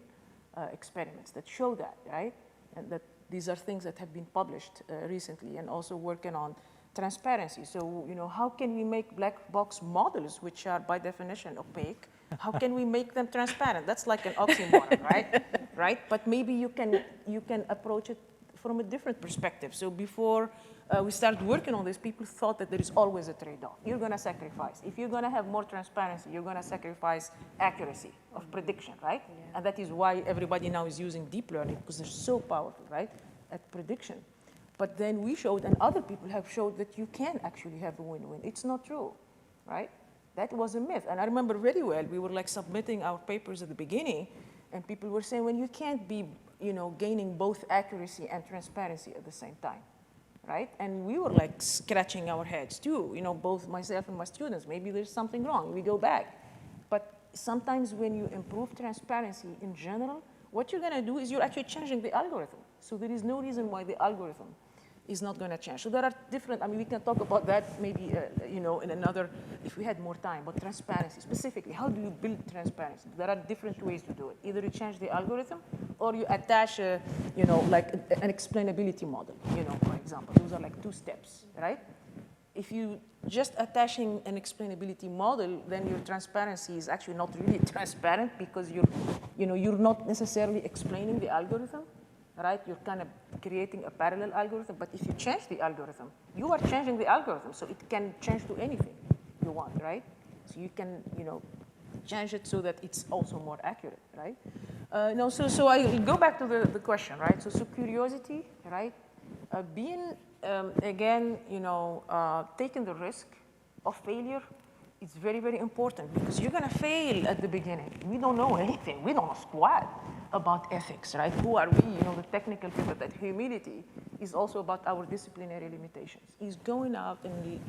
experiments that show that, right? And that these are things that have been published recently, and also working on transparency. So, how can we make black box models, which are by definition opaque, how can we make them transparent? That's like an oxymoron, right? Right? But maybe you can approach it from a different perspective. So before we started working on this, people thought that there is always a trade-off. You're going to sacrifice. If you're going to have more transparency, you're going to sacrifice accuracy of prediction, right? Yeah. And that is why everybody now is using deep learning, because they're so powerful, right, at prediction. But then we showed, and other people have showed, that you can actually have a win-win. It's not true, right? That was a myth. And I remember very well, we were like submitting our papers at the beginning, and people were saying, well, you can't be, gaining both accuracy and transparency at the same time, right? And we were like scratching our heads too, both myself and my students. Maybe there's something wrong. We go back. But sometimes when you improve transparency in general, what you're going to do is you're actually changing the algorithm. So there is no reason why the algorithm is not going to change. So there are different, we can talk about that maybe, in another, if we had more time, but transparency, specifically, how do you build transparency? There are different ways to do it. Either you change the algorithm, or you attach, like an explainability model, for example. Those are like 2 steps, right? If you just attaching an explainability model, then your transparency is actually not really transparent, because you're not necessarily explaining the algorithm, right? You're kind of creating a parallel algorithm. But if you change the algorithm, you are changing the algorithm, so it can change to anything you want, right? So you can, change it so that it's also more accurate, right? So I go back to the question, right? So curiosity, right? Being, again, taking the risk of failure is very, very important, because you're going to fail at the beginning. We don't know anything. We don't know squat about ethics, right? Who are we? The technical people. That humility is also about our disciplinary limitations. Is going out and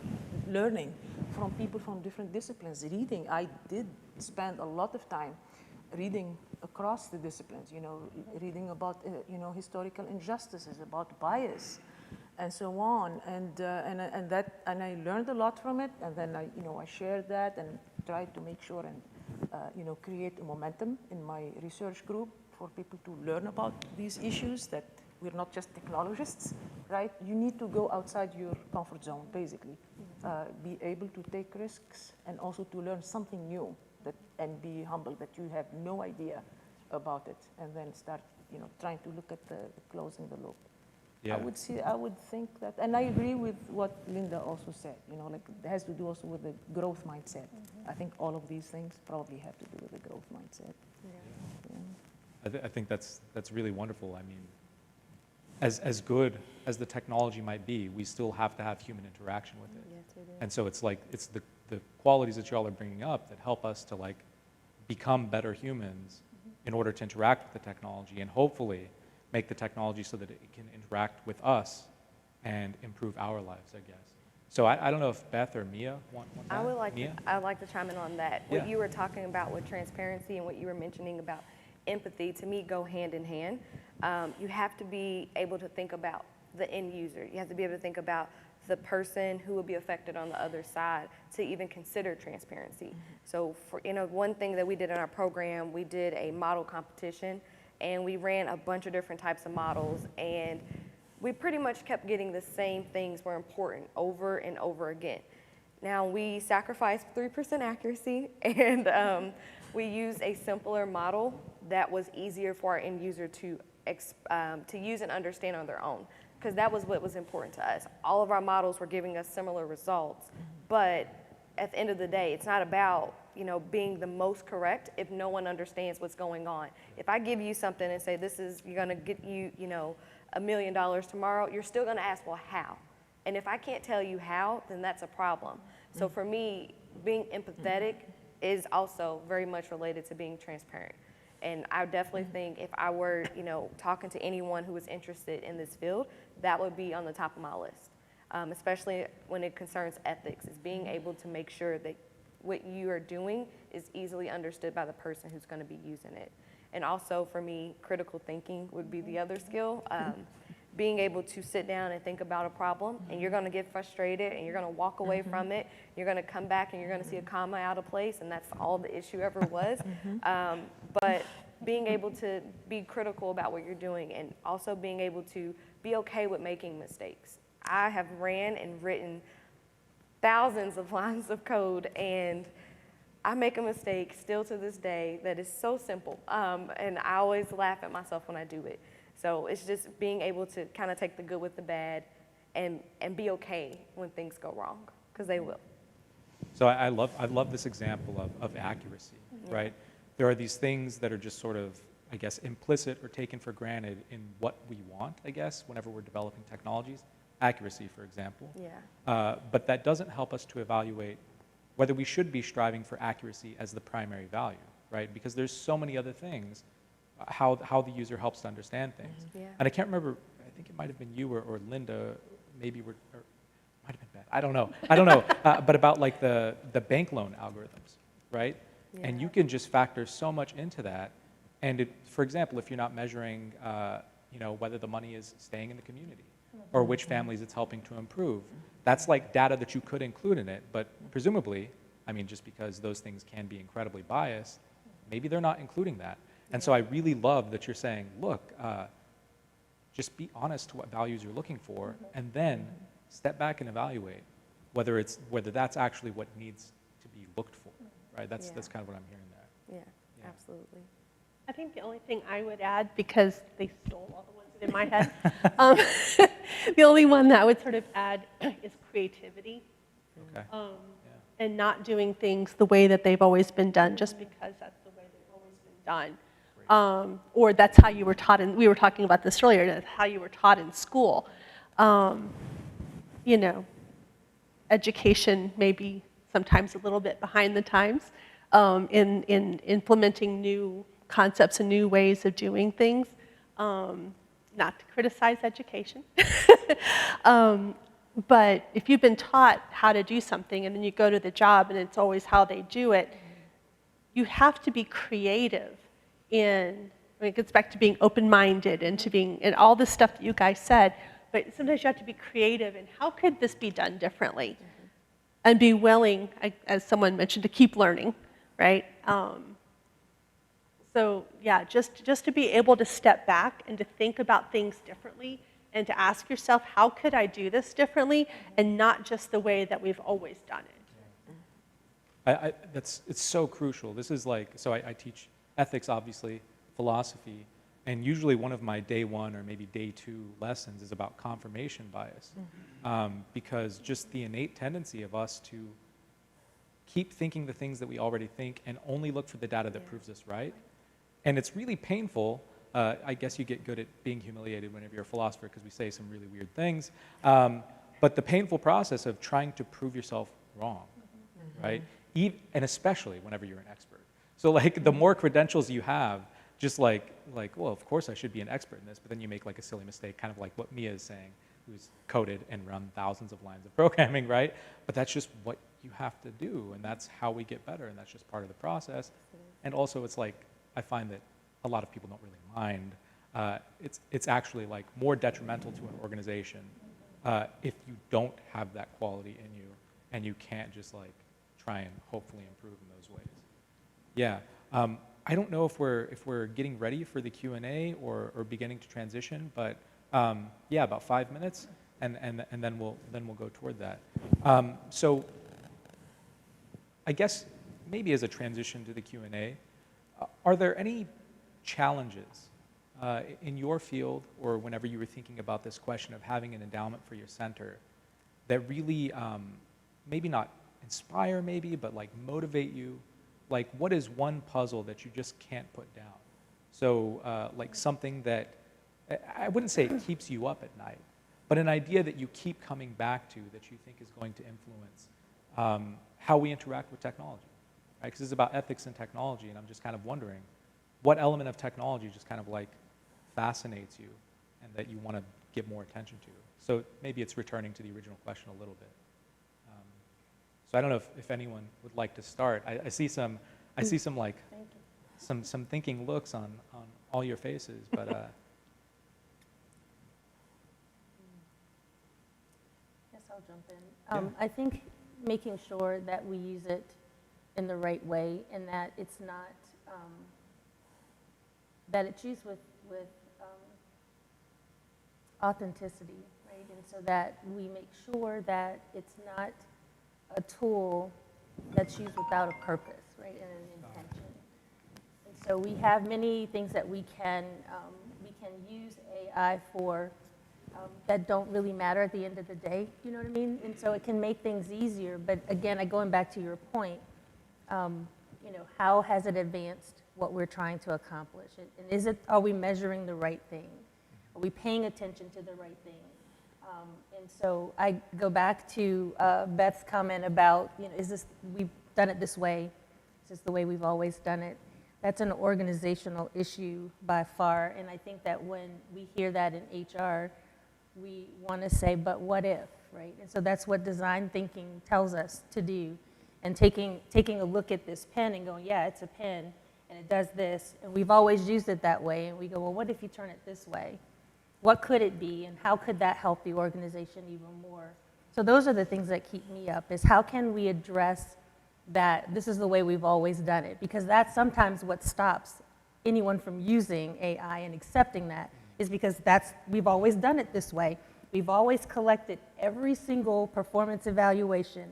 learning from people from different disciplines. Reading, I did spend a lot of time reading across the disciplines, reading about, historical injustices, about bias, and so on. And I learned a lot from it, and then I shared that and tried to make sure and, create a momentum in my research group for people to learn about these issues, that we're not just technologists, right? You need to go outside your comfort zone, basically. Be able to take risks, and also to learn something new, and be humble that you have no idea about it, and then start, trying to look at the closing the loop.
Yeah.
I would think that, and I agree with what Linda also said, like it has to do also with the growth mindset. I think all of these things probably have to do with the growth mindset.
I think that's really wonderful. I mean, as good as the technology might be, we still have to have human interaction with it.
Yes, we do.
And so it's like, it's the qualities that y'all are bringing up that help us to like become better humans in order to interact with the technology, and hopefully make the technology so that it can interact with us and improve our lives, I guess. So I don't know if Beth or Mia want that.
I'd like to chime in on that.
Yeah.
What you were talking about with transparency and what you were mentioning about empathy, to me, go hand in hand. You have to be able to think about the end user. You have to be able to think about the person who will be affected on the other side to even consider transparency. So for, one thing that we did in our program, we did a model competition, and we ran a bunch of different types of models, and we pretty much kept getting the same things were important over and over again. Now, we sacrificed 3% accuracy, and we used a simpler model that was easier for our end user to use and understand on their own, because that was what was important to us. All of our models were giving us similar results, but at the end of the day, it's not about being the most correct if no one understands what's going on. If I give you something and say, you're gonna get you, $1 million tomorrow, you're still gonna ask, well, how? And if I can't tell you how, then that's a problem. So for me, being empathetic is also very much related to being transparent. And I definitely think if I were, talking to anyone who was interested in this field, that would be on the top of my list, especially when it concerns ethics, is being able to make sure that what you are doing is easily understood by the person who's going to be using it. And also for me, critical thinking would be the other skill. Being able to sit down and think about a problem, and you're going to get frustrated, and you're going to walk away from it. You're going to come back, and you're going to see a comma out of place, and that's all the issue ever was. But being able to be critical about what you're doing, and also being able to be okay with making mistakes. I have ran and written thousands of lines of code, and I make a mistake still to this day that is so simple, and I always laugh at myself when I do it. So it's just being able to kind of take the good with the bad, and be okay when things go wrong, because they will.
So I love this example of accuracy, right? There are these things that are just sort of I guess, implicit or taken for granted in what we want, I guess, whenever we're developing technologies. Accuracy, for example.
Yeah.
But that doesn't help us to evaluate whether we should be striving for accuracy as the primary value, right? Because there's so many other things, how the user helps to understand things.
Yeah.
And I can't remember, I think it might have been you or Linda, maybe or might have been Ben, I don't know, but about like the bank loan algorithms, right?
Yeah.
And you can just factor so much into that. And for example, if you're not measuring, whether the money is staying in the community or which families it's helping to improve, that's like data that you could include in it. But presumably, I mean, just because those things can be incredibly biased, maybe they're not including that. And so I really love that you're saying, look, just be honest to what values you're looking for, and then step back and evaluate whether that's actually what needs to be looked for, right? That's kind of what I'm hearing there.
Yeah, absolutely.
I think the only thing I would add, because they stole all the ones in my head, the only one that I would sort of add is creativity.
Okay.
And not doing things the way that they've always been done just because that's the way they've always been done. Or that's how you were taught, and we were talking about this earlier, that's how you were taught in school. Education may be sometimes a little bit behind the times in implementing new concepts and new ways of doing things. Not to criticize education. But if you've been taught how to do something and then you go to the job and it's always how they do it, you have to be creative it gets back to being open-minded and to being, and all the stuff that you guys said, but sometimes you have to be creative in how could this be done differently? And be willing, as someone mentioned, to keep learning, right? So yeah, just to be able to step back and to think about things differently and to ask yourself, how could I do this differently, and not just the way that we've always done it.
It's so crucial. This is like, so I teach ethics, obviously, philosophy, and usually one of my day one or maybe day two lessons is about confirmation bias, because just the innate tendency of us to keep thinking the things that we already think and only look for the data that proves us right. And it's really painful. I guess you get good at being humiliated whenever you're a philosopher because we say some really weird things. But the painful process of trying to prove yourself wrong, right? And especially whenever you're an expert. So like the more credentials you have, just like, well, of course I should be an expert in this, but then you make like a silly mistake, kind of like what Mia is saying, who's coded and run thousands of lines of programming, right? But that's just what you have to do, and that's how we get better, and that's just part of the process. And also it's like, I find that a lot of people don't really mind. It's actually like more detrimental to an organization if you don't have that quality in you, and you can't just like try and hopefully improve in those ways. Yeah. I don't know if we're getting ready for the Q&A or beginning to transition, but yeah, about 5 minutes, and then we'll go toward that. So I guess maybe as a transition to the Q&A, are there any challenges in your field or whenever you were thinking about this question of having an endowment for your center that really maybe not inspire maybe, but like motivate you? Like, what is one puzzle that you just can't put down? So like something that, I wouldn't say it keeps you up at night, but an idea that you keep coming back to that you think is going to influence how we interact with technology, right? Because it's about ethics and technology, and I'm just kind of wondering, what element of technology just kind of like fascinates you and that you want to give more attention to? So maybe it's returning to the original question a little bit. So I don't know if anyone would like to start. I see some like some thinking looks on all your faces, but
Yes, I'll jump in. I think making sure that we use it in the right way and that it's not that it's used with authenticity, right? And so that we make sure that it's not a tool that's used without a purpose, right, and an intention. And so we have many things that we can use AI for that don't really matter at the end of the day, you know what I mean? And so it can make things easier, but again, going back to your point, you know, how has it advanced what we're trying to accomplish? And are we measuring the right thing? Are we paying attention to the right thing? And so I go back to Beth's comment about, we've done it this way, this is the way we've always done it. That's an organizational issue by far, and I think that when we hear that in HR, we want to say, but what if, right? And so that's what design thinking tells us to do, and taking a look at this pen and going, yeah, it's a pen, and it does this, and we've always used it that way, and we go, well, what if you turn it this way? What could it be, and how could that help the organization even more? So those are the things that keep me up, is how can we address that this is the way we've always done it? Because that's sometimes what stops anyone from using AI and accepting that, is because we've always done it this way. We've always collected every single performance evaluation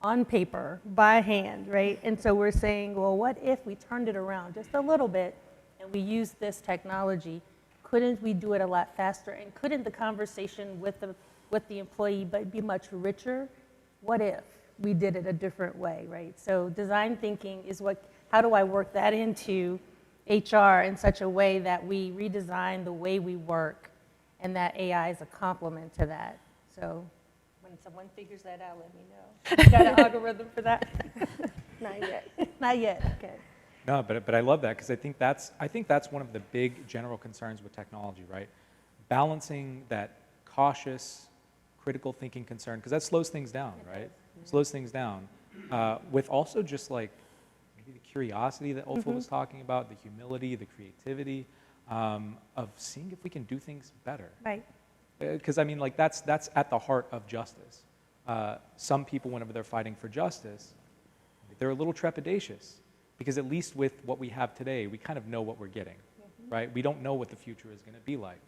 on paper, by hand, right? And so we're saying, well, what if we turned it around just a little bit and we used this technology? Couldn't we do it a lot faster? And couldn't the conversation with the employee be much richer? What if we did it a different way, right? So design thinking is how do I work that into HR in such a way that we redesign the way we work, and that AI is a complement to that. So when someone figures that out, let me know. You got an algorithm for that?
Not yet.
Not yet, okay.
No, but I love that, because I think that's one of the big general concerns with technology, right? Balancing that cautious, critical thinking concern, because that slows things down, right? Slows things down, with also just like maybe the curiosity that Olfa was talking about, the humility, the creativity, of seeing if we can do things better.
Right.
Because I mean, like that's at the heart of justice. Some people, whenever they're fighting for justice, they're a little trepidatious, because at least with what we have today, we kind of know what we're getting, right? We don't know what the future is going to be like.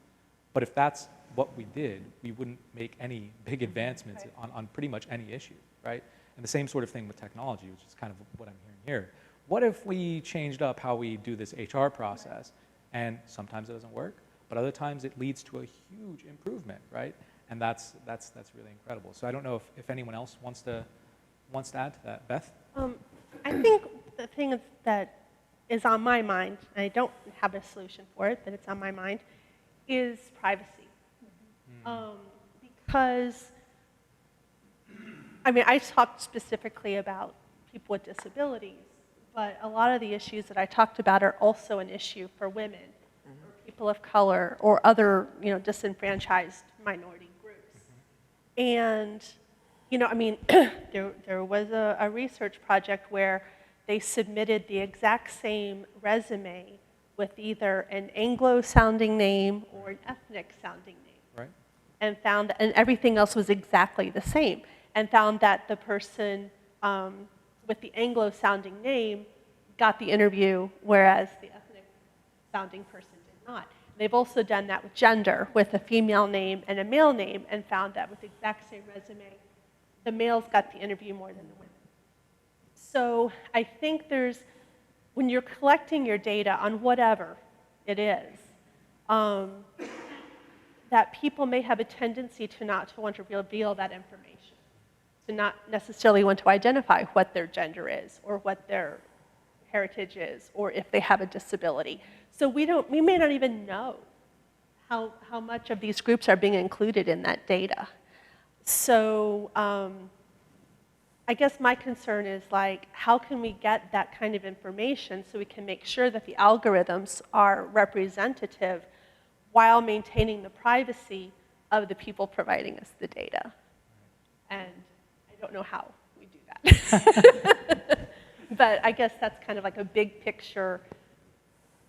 But if that's what we did, we wouldn't make any big advancements on pretty much any issue, right? And the same sort of thing with technology, which is kind of what I'm hearing here. What if we changed up how we do this HR process? And sometimes it doesn't work, but other times it leads to a huge improvement, right? And that's really incredible. So I don't know if anyone else wants to add to that. Beth?
I think the thing that is on my mind, and I don't have a solution for it, but it's on my mind, is privacy. Because, I mean, I talked specifically about people with disabilities, but a lot of the issues that I talked about are also an issue for women, or people of color, or other, disenfranchised minority groups. And, I mean, there was a research project where they submitted the exact same resume with either an Anglo-sounding name or an ethnic-sounding name.
Right.
And and everything else was exactly the same, and found that the person with the Anglo-sounding name got the interview, whereas the ethnic-sounding person did not. They've also done that with gender, with a female name and a male name, and found that with the exact same resume, the males got the interview more than the women. So I think when you're collecting your data on whatever it is, that people may have a tendency to not to want to reveal that information, to not necessarily want to identify what their gender is, or what their heritage is, or if they have a disability. So we may not even know how much of these groups are being included in that data. So I guess my concern is, like, how can we get that kind of information so we can make sure that the algorithms are representative while maintaining the privacy of the people providing us the data? And I don't know how we do that. But I guess that's kind of like a big picture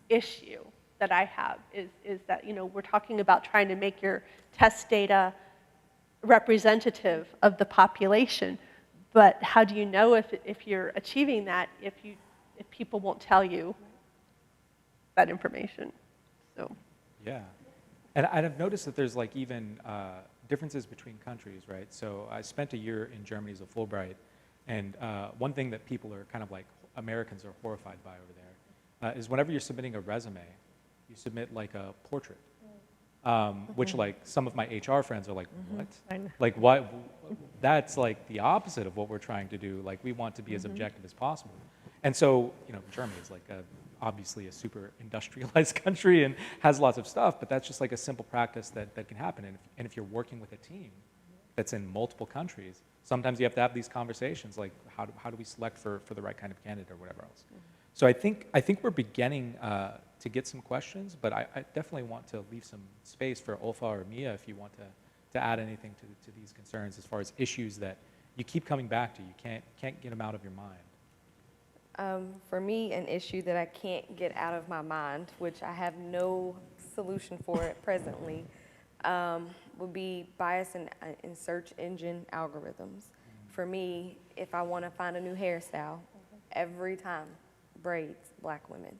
issue that I have, is that, we're talking about trying to make your test data representative of the population. But how do you know if you're achieving that if people won't tell you that information? So.
Yeah, and I've noticed that there's like even differences between countries, right? So I spent a year in Germany as a Fulbright, and one thing that people are kind of like, Americans are horrified by over there, is whenever you're submitting a resume, you submit like a portrait, which like some of my HR friends are like, what? Like what? That's like the opposite of what we're trying to do. Like we want to be as objective as possible. And so, Germany is like obviously a super industrialized country and has lots of stuff, but that's just like a simple practice that can happen. And if you're working with a team that's in multiple countries, sometimes you have to have these conversations like, how do we select for the right kind of candidate or whatever else. So I think we're beginning to get some questions, but I definitely want to leave some space for Olfa or Mia if you want to add anything to these concerns as far as issues that you keep coming back to. You can't get them out of your mind.
For me, an issue that I can't get out of my mind, which I have no solution for it presently, would be bias in search engine algorithms. For me, if I want to find a new hairstyle, every time, braids, black women.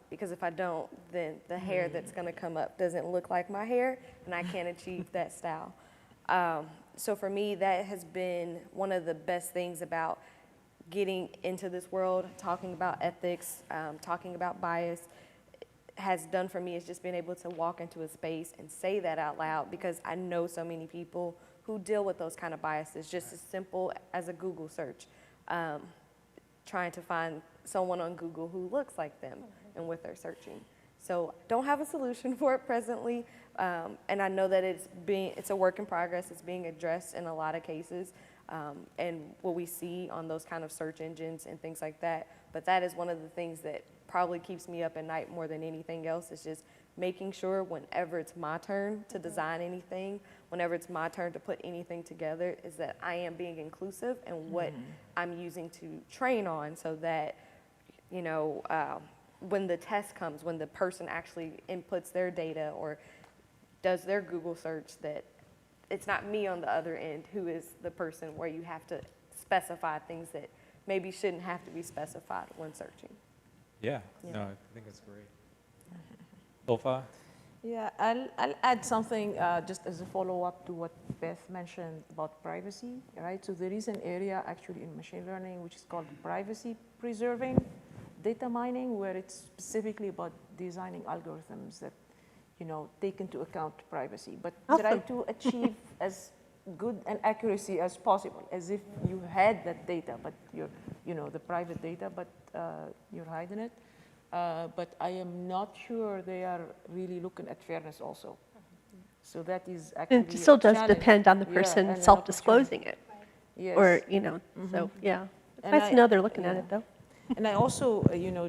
Because if I don't, then the hair that's going to come up doesn't look like my hair, and I can't achieve that style. So for me, that has been one of the best things about getting into this world, talking about ethics, talking about bias, has done for me is just being able to walk into a space and say that out loud, because I know so many people who deal with those kind of biases, just as simple as a Google search, trying to find someone on Google who looks like them and what they're searching. So don't have a solution for it presently, and I know that it's a work in progress. It's being addressed in a lot of cases, and what we see on those kind of search engines and things like that. But that is one of the things that probably keeps me up at night more than anything else, is just making sure whenever it's my turn to design anything, whenever it's my turn to put anything together, is that I am being inclusive in what I'm using to train on, so that, when the test comes, when the person actually inputs their data or does their Google search, that it's not me on the other end who is the person where you have to specify things that maybe shouldn't have to be specified when searching.
Yeah, no, I think that's great. Olfa?
Yeah, I'll add something just as a follow-up to what Beth mentioned about privacy, right? So there is an area actually in machine learning which is called privacy preserving data mining, where it's specifically about designing algorithms that, take into account privacy, but try to achieve as good an accuracy as possible, as if you had that data, but the private data, but you're hiding it. But I am not sure they are really looking at fairness also. So that is actually
It still does
challenge.
depend on the
Yeah,
person
and an
self-disclosing it.
Yes.
Or, so, yeah. It's
And
nice to know they're looking at it, though.
And I also,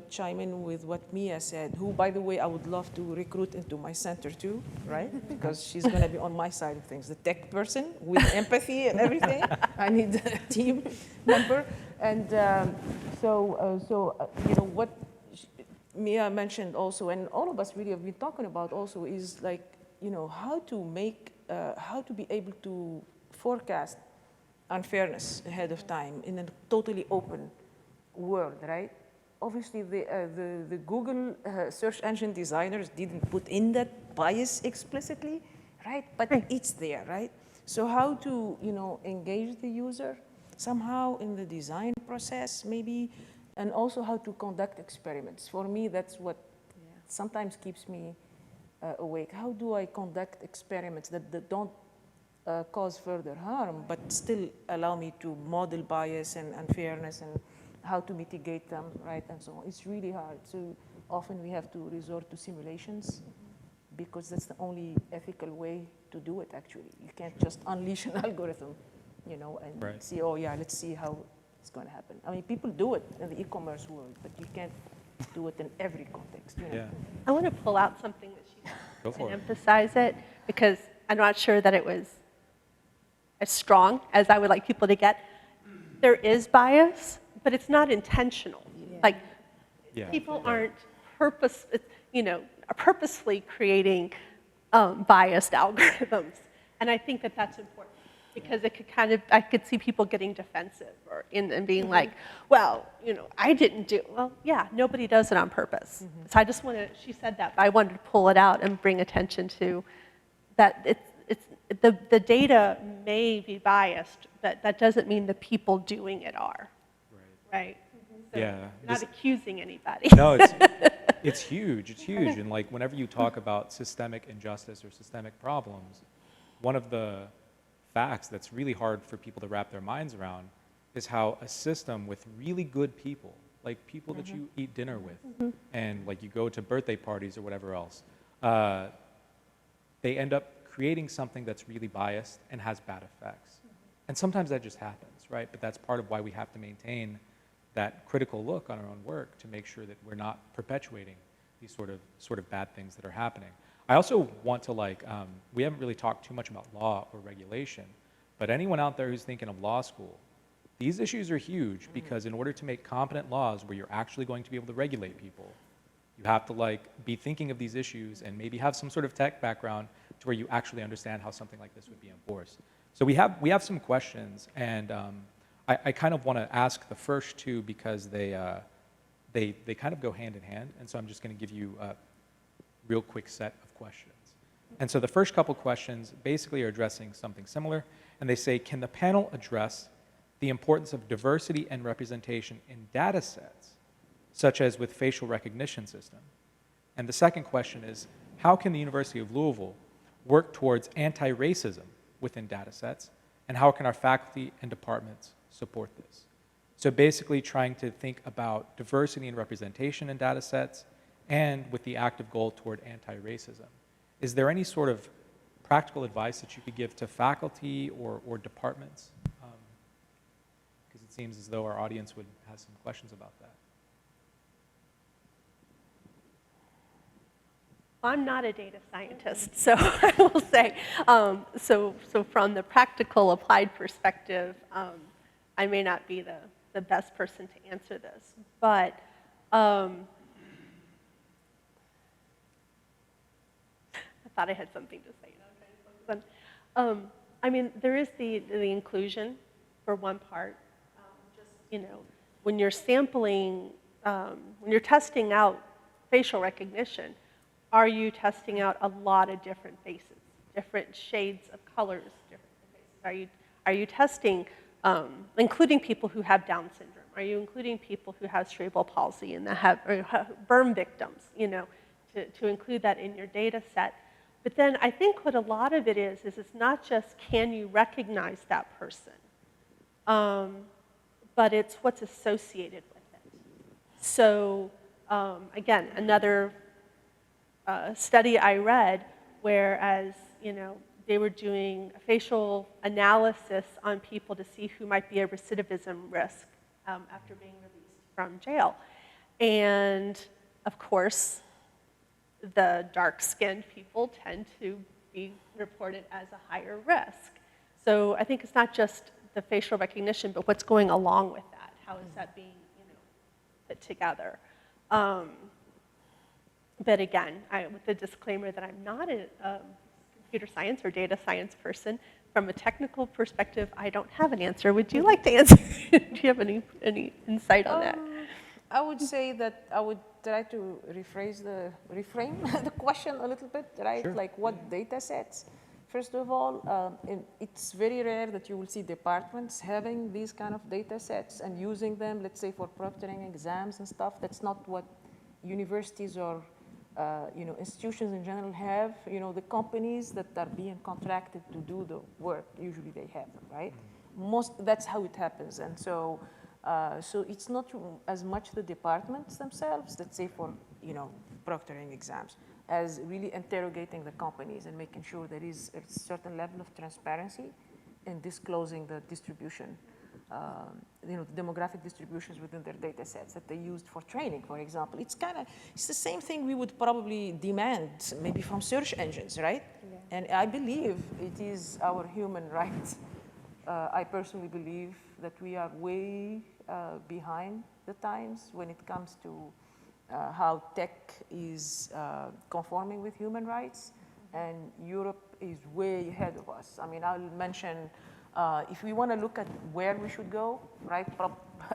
chime in with what Mia said, who, by the way, I would love to recruit into my center too, right? Because she's going to be on my side of things, the tech person with empathy and everything. I need a team member. And what Mia mentioned also, and all of us really have been talking about also, is like, how to be able to forecast unfairness ahead of time in a totally open world, right? Obviously, the Google search engine designers didn't put in that bias explicitly, right? But it's there, right? So how to, engage the user somehow in the design process, maybe, and also how to conduct experiments. For me, that's what sometimes keeps me awake. How do I conduct experiments that don't cause further harm, but still allow me to model bias and unfairness and how to mitigate them, right, and so on. It's really hard. So often we have to resort to simulations because that's the only ethical way to do it, actually. You can't just unleash an algorithm, and see, let's see how it's going to happen. I mean, people do it in the e-commerce world, but you can't do it in every context.
Yeah.
I want to pull out something that she
Go
said
for
and
it.
emphasize it, because I'm not sure that it was as strong as I would like people to get. There is bias, but it's not intentional. Like, people aren't purposefully creating biased algorithms. And I think that that's important, because it could I could see people getting defensive and being like, well, I didn't do, well, yeah, nobody does it on purpose. So I just she said that, but I wanted to pull it out and bring attention to that. The data may be biased, but that doesn't mean the people doing it are. Right? So not accusing anybody.
No, it's huge. It's huge. And like whenever you talk about systemic injustice or systemic problems, one of the facts that's really hard for people to wrap their minds around is how a system with really good people, like people that you eat dinner with, and like you go to birthday parties or whatever else, they end up creating something that's really biased and has bad effects. And sometimes that just happens, right? But that's part of why we have to maintain that critical look on our own work to make sure that we're not perpetuating these sort of bad things that are happening. I also want to we haven't really talked too much about law or regulation, but anyone out there who's thinking of law school, these issues are huge because in order to make competent laws where you're actually going to be able to regulate people, you have to be thinking of these issues and maybe have some sort of tech background to where you actually understand how something like this would be enforced. So we have some questions, and I kind of want to ask the first two because they kind of go hand in hand, and so I'm just going to give you a real quick set of questions. And so the first couple questions basically are addressing something similar, and they say, can the panel address the importance of diversity and representation in data sets, such as with facial recognition system? And the second question is, how can the University of Louisville work towards anti-racism within data sets, and how can our faculty and departments support this? So basically trying to think about diversity and representation in data sets, and with the active goal toward anti-racism. Is there any sort of practical advice that you could give to faculty or departments? Because it seems as though our audience would have some questions about that.
I'm not a data scientist, so I will say, so from the practical applied perspective, I may not be the best person to answer this, but I thought I had something to say. I mean, there is the inclusion for one part. Just, when you're sampling, when you're testing out facial recognition, are you testing out a lot of different faces, different shades of colors, different faces? Are you testing, including people who have Down syndrome? Are you including people who have cerebral palsy and that have burn victims, to include that in your data set? But then I think what a lot of it is it's not just can you recognize that person, but it's what's associated with it. So again, another study I read, whereas they were doing a facial analysis on people to see who might be a recidivism risk after being released from jail. And of course, the dark-skinned people tend to be reported as a higher risk. So I think it's not just the facial recognition, but what's going along with that. How is that being put together? But again, with the disclaimer that I'm not a computer science or data science person, from a technical perspective, I don't have an answer. Would you like to answer? Do you have any insight on that?
I would say that I would try to reframe the question a little bit, right?
Sure.
Like what data sets? First of all, it's very rare that you will see departments having these kind of data sets and using them, let's say, for proctoring exams and stuff. That's not what universities or institutions in general have. The companies that are being contracted to do the work, usually they have them, right? That's how it happens. And so it's not as much the departments themselves, let's say for, proctoring exams, as really interrogating the companies and making sure there is a certain level of transparency in disclosing the distribution, the demographic distributions within their data sets that they used for training, for example. It's the same thing we would probably demand maybe from search engines, right? Yeah. And I believe it is our human right. I personally believe that we are way behind the times when it comes to how tech is conforming with human rights, and Europe is way ahead of us. I mean, I'll mention, if we want to look at where we should go, right,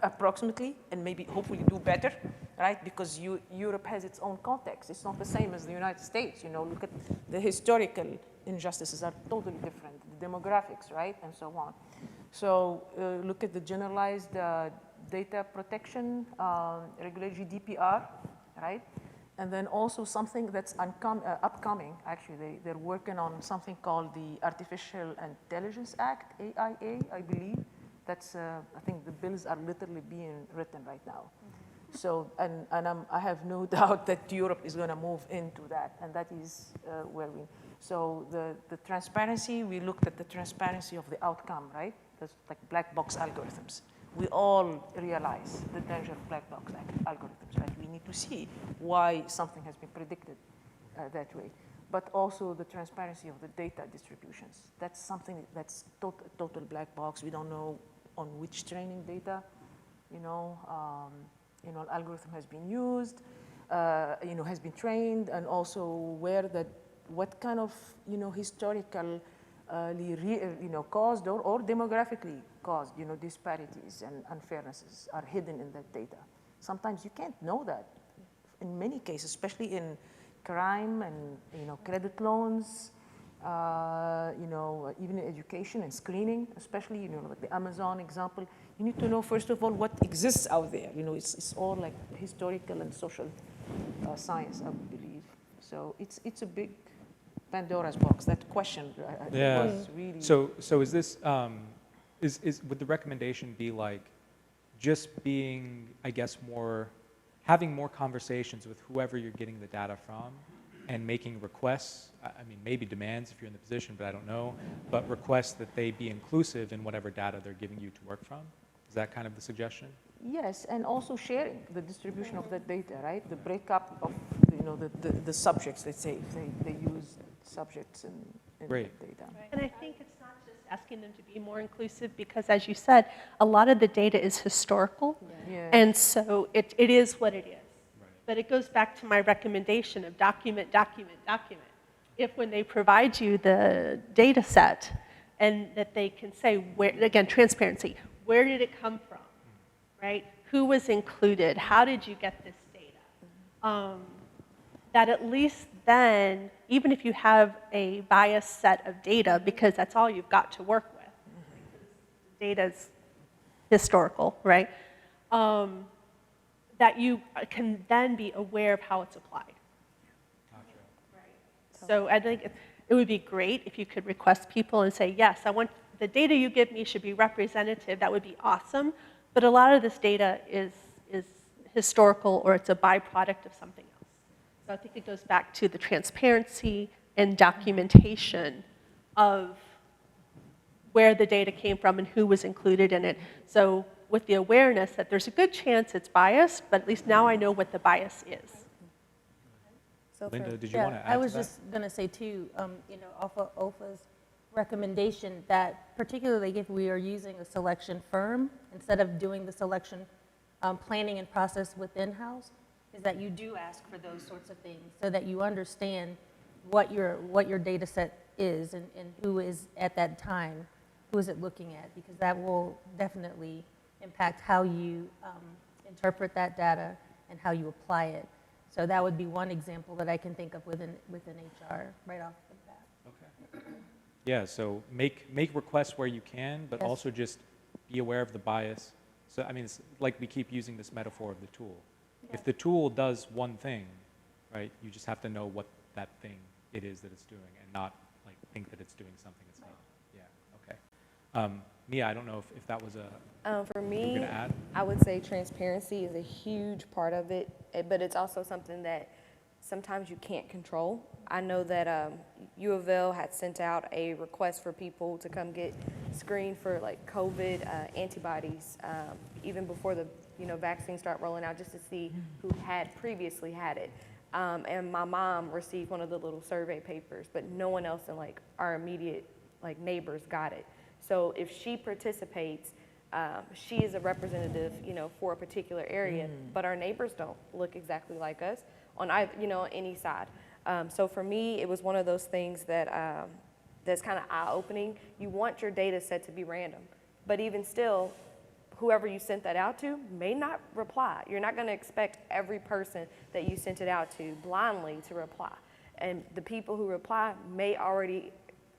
approximately, and maybe hopefully do better, right, because Europe has its own context. It's not the same as the United States. Look at the historical injustices are totally different, the demographics, right, and so on. So look at the generalized data protection regulation, GDPR, right? And then also something that's upcoming, actually, they're working on something called the Artificial Intelligence Act, AIA, I believe, That's, I think the bills are literally being written right now. So, and I have no doubt that Europe is going to move into that, and that is where we. So the transparency, we looked at the transparency of the outcome, right? That's like black box algorithms. We all realize the danger of black box algorithms, right? We need to see why something has been predicted that way. But also the transparency of the data distributions. That's something that's total black box. We don't know on which training data, algorithm has been used, has been trained, and also what kind of, historical, caused or demographically caused, disparities and unfairnesses are hidden in that data. Sometimes you can't know that. In many cases, especially in crime and, credit loans, even in education and screening, especially, like the Amazon example, you need to know, first of all, what exists out there. It's all like historical and social science, I would believe. So it's a big Pandora's box. That question was really.
So is this, would the recommendation be like just being, I guess, having more conversations with whoever you're getting the data from and making requests, I mean, maybe demands if you're in the position, but I don't know, but requests that they be inclusive in whatever data they're giving you to work from? Is that kind of the suggestion?
Yes, and also sharing the distribution of that data, right? The breakup of, the subjects, let's say, if they use subjects in
Great.
that data.
And I think it's not just asking them to be more inclusive because, as you said, a lot of the data is historical.
Yeah.
And so it is what it is. Right. But it goes back to my recommendation of document, document, document. If when they provide you the data set and that they can say, where, again, transparency, where did it come from, right? Who was included? How did you get this data? That at least then, even if you have a biased set of data, because that's all you've got to work with, data's historical, right? That you can then be aware of how it's applied.
Gotcha.
Right. So I think it would be great if you could request people and say, yes, I want the data you give me should be representative. That would be awesome. But a lot of this data is historical or it's a byproduct of something else. So I think it goes back to the transparency and documentation of where the data came from and who was included in it. So with the awareness that there's a good chance it's biased, but at least now I know what the bias is.
So
Linda, did you want to add
I was
to that?
just going to say too, off of OFA's recommendation that particularly if we are using a selection firm, instead of doing the selection planning and process within house, is that you do ask for those sorts of things so that you understand what your data set is and who is at that time, who is it looking at, because that will definitely impact how you interpret that data and how you apply it. So that would be one example that I can think of within HR right off the bat.
Okay. Yeah, so make requests where you can, but
Yes.
also just be aware of the bias. So, I mean, it's like we keep using this metaphor of the tool. If the tool does one thing, right, you just have to know what that thing it is that it's doing and not like think that it's doing something it's not. Yeah, okay. Mia, I don't know if that was
for
you were
me,
gonna add?
I would say transparency is a huge part of it, but it's also something that sometimes you can't control. I know that U of L had sent out a request for people to come get screened for like COVID antibodies, even before the vaccines start rolling out, just to see who had previously had it. And my mom received one of the little survey papers, but no one else in like our immediate like neighbors got it. So if she participates, she is a representative, for a particular area, but our neighbors don't look exactly like us on either, on any side. So for me, it was one of those things that that's kind of eye-opening. You want your data set to be random, but even still, whoever you sent that out to may not reply. You're not going to expect every person that you sent it out to blindly to reply. And the people who reply may already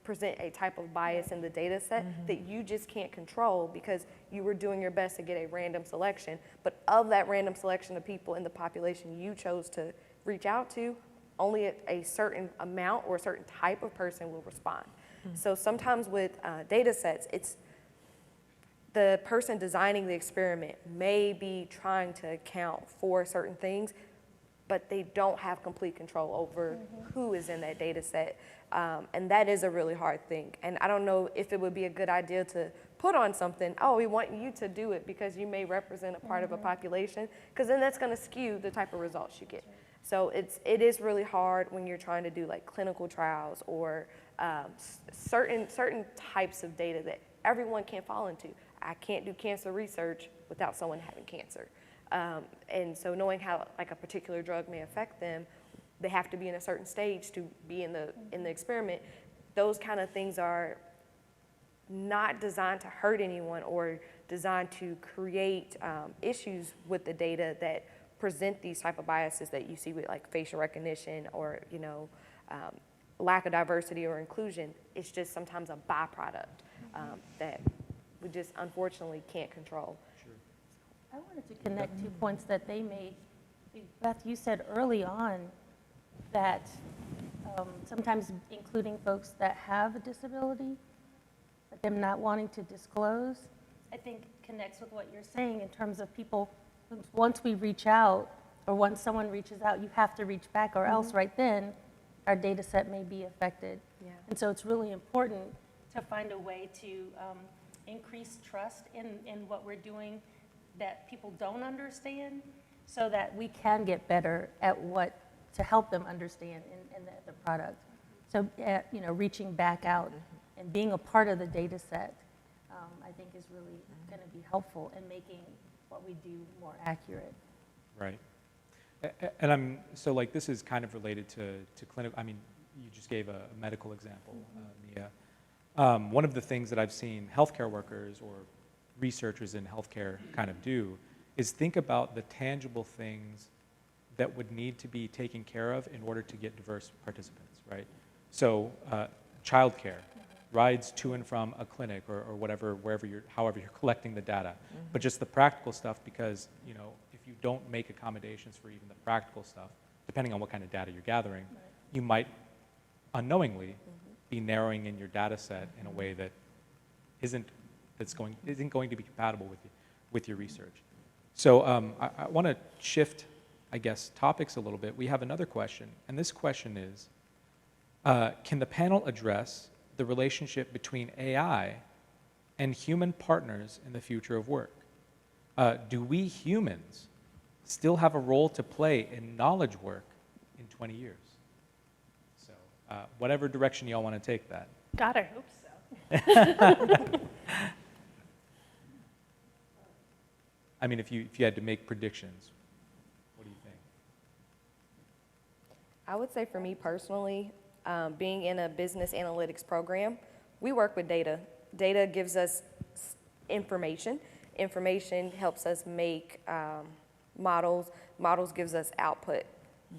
present a type of bias in the data set that you just can't control because you were doing your best to get a random selection. But of that random selection of people in the population you chose to reach out to, only a certain amount or a certain type of person will respond. So sometimes with data sets, the person designing the experiment may be trying to account for certain things, but they don't have complete control over who is in that data set. And that is a really hard thing. And I don't know if it would be a good idea to put on something, oh, we want you to do it because you may represent a part of a population, because then that's going to skew the type of results you get. So it is really hard when you're trying to do like clinical trials or certain types of data that everyone can't fall into. I can't do cancer research without someone having cancer. And so knowing how like a particular drug may affect them, they have to be in a certain stage to be in the experiment. Those kind of things are not designed to hurt anyone or designed to create issues with the data that present these type of biases that you see with like facial recognition or, you know, lack of diversity or inclusion. It's just sometimes a byproduct that we just unfortunately can't control.
I wanted to connect 2 points that they made. Beth, you said early on that sometimes including folks that have a disability, but them not wanting to disclose, I think connects with what you're saying in terms of people, once we reach out or once someone reaches out, you have to reach back or else right then our data set may be affected.
Yeah.
And so it's really important to find a way to increase trust in what we're doing that people don't understand so that we can get better at what to help them understand in the product. So, you know, reaching back out and being a part of the data set, I think is really going to be helpful in making what we do more accurate.
Right. And so like this is kind of related to clinical, I mean, you just gave a medical example, Mia. One of the things that I've seen healthcare workers or researchers in healthcare kind of do is think about the tangible things that would need to be taken care of in order to get diverse participants, right? So childcare, rides to and from a clinic or whatever, however you're collecting the data, but just the practical stuff, because, you know, if you don't make accommodations for even the practical stuff, depending on what kind of data you're gathering, you might unknowingly be narrowing in your data set in a way that isn't going to be compatible with your research. So I want to shift, I guess, topics a little bit. We have another question, and this question is, can the panel address the relationship between AI and human partners in the future of work? Do we humans still have a role to play in knowledge work in 20 years? So whatever direction y'all want to take that.
God, I hope so.
I mean, if you had to make predictions, what do you think?
I would say for me personally, being in a business analytics program, we work with data. Data gives us information. Information helps us make models. Models gives us output.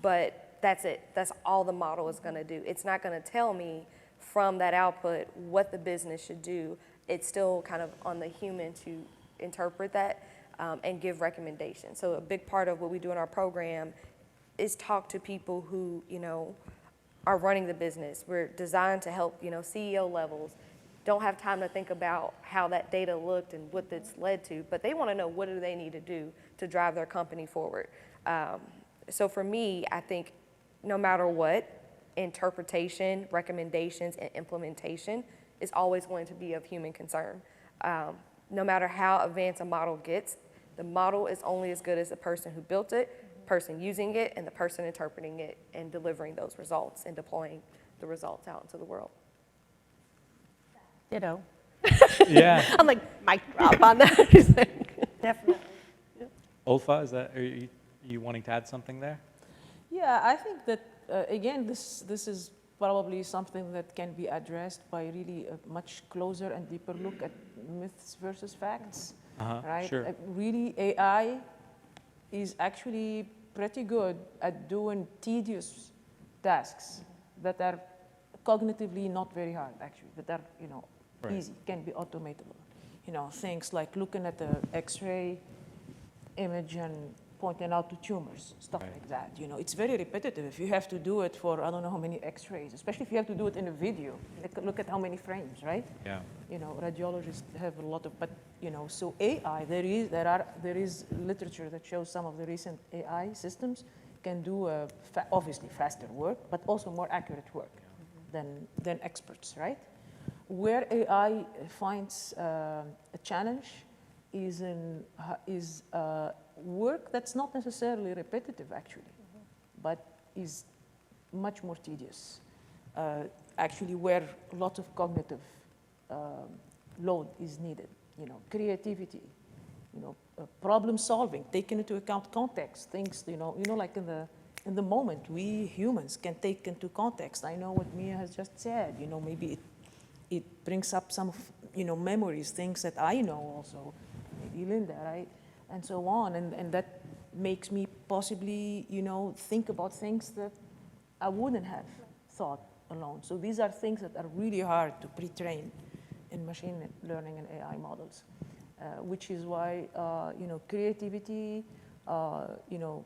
But that's it. That's all the model is going to do. It's not going to tell me from that output what the business should do. It's still kind of on the human to interpret that and give recommendations. So a big part of what we do in our program is talk to people who, you know, are running the business. We're designed to help, you know, CEO levels don't have time to think about how that data looked and what it's led to, but they want to know what do they need to do to drive their company forward. So for me, I think no matter what, interpretation, recommendations, and implementation is always going to be of human concern. No matter how advanced a model gets, the model is only as good as the person who built it, person using it, and the person interpreting it and delivering those results and deploying the results out into the world.
Ditto.
Yeah.
I'm like, mic drop on that.
Definitely.
Olfa, are you wanting to add something there?
Yeah, I think that, again, this is probably something that can be addressed by really a much closer and deeper look at myths versus facts, right?
Sure.
Really, AI is actually pretty good at doing tedious tasks that are cognitively not very hard, actually, that are, you know, easy, can be automatable. You know, things like looking at the X-ray image and pointing out to tumors, stuff like that. You know, it's very repetitive. If you have to do it for I don't know how many X-rays, especially if you have to do it in a video. Look at how many frames, right?
Yeah.
You know, radiologists have a lot of, but you know, so AI, there is literature that shows some of the recent AI systems can do obviously faster work, but also more accurate work than experts, right? Where AI finds a challenge is in work that's not necessarily repetitive, actually, but is much more tedious. Actually, where a lot of cognitive load is needed. You know, creativity, you know, problem solving, taking into account context, things, you know, like in the moment, we humans can take into context. I know what Mia has just said. You know, maybe it brings up some, you know, memories, things that I know also, maybe Linda, right, and so on, and that makes me possibly, you know, think about things that I wouldn't have thought alone. So these are things that are really hard to pre-train in machine learning and AI models, which is why, you know, creativity, you know,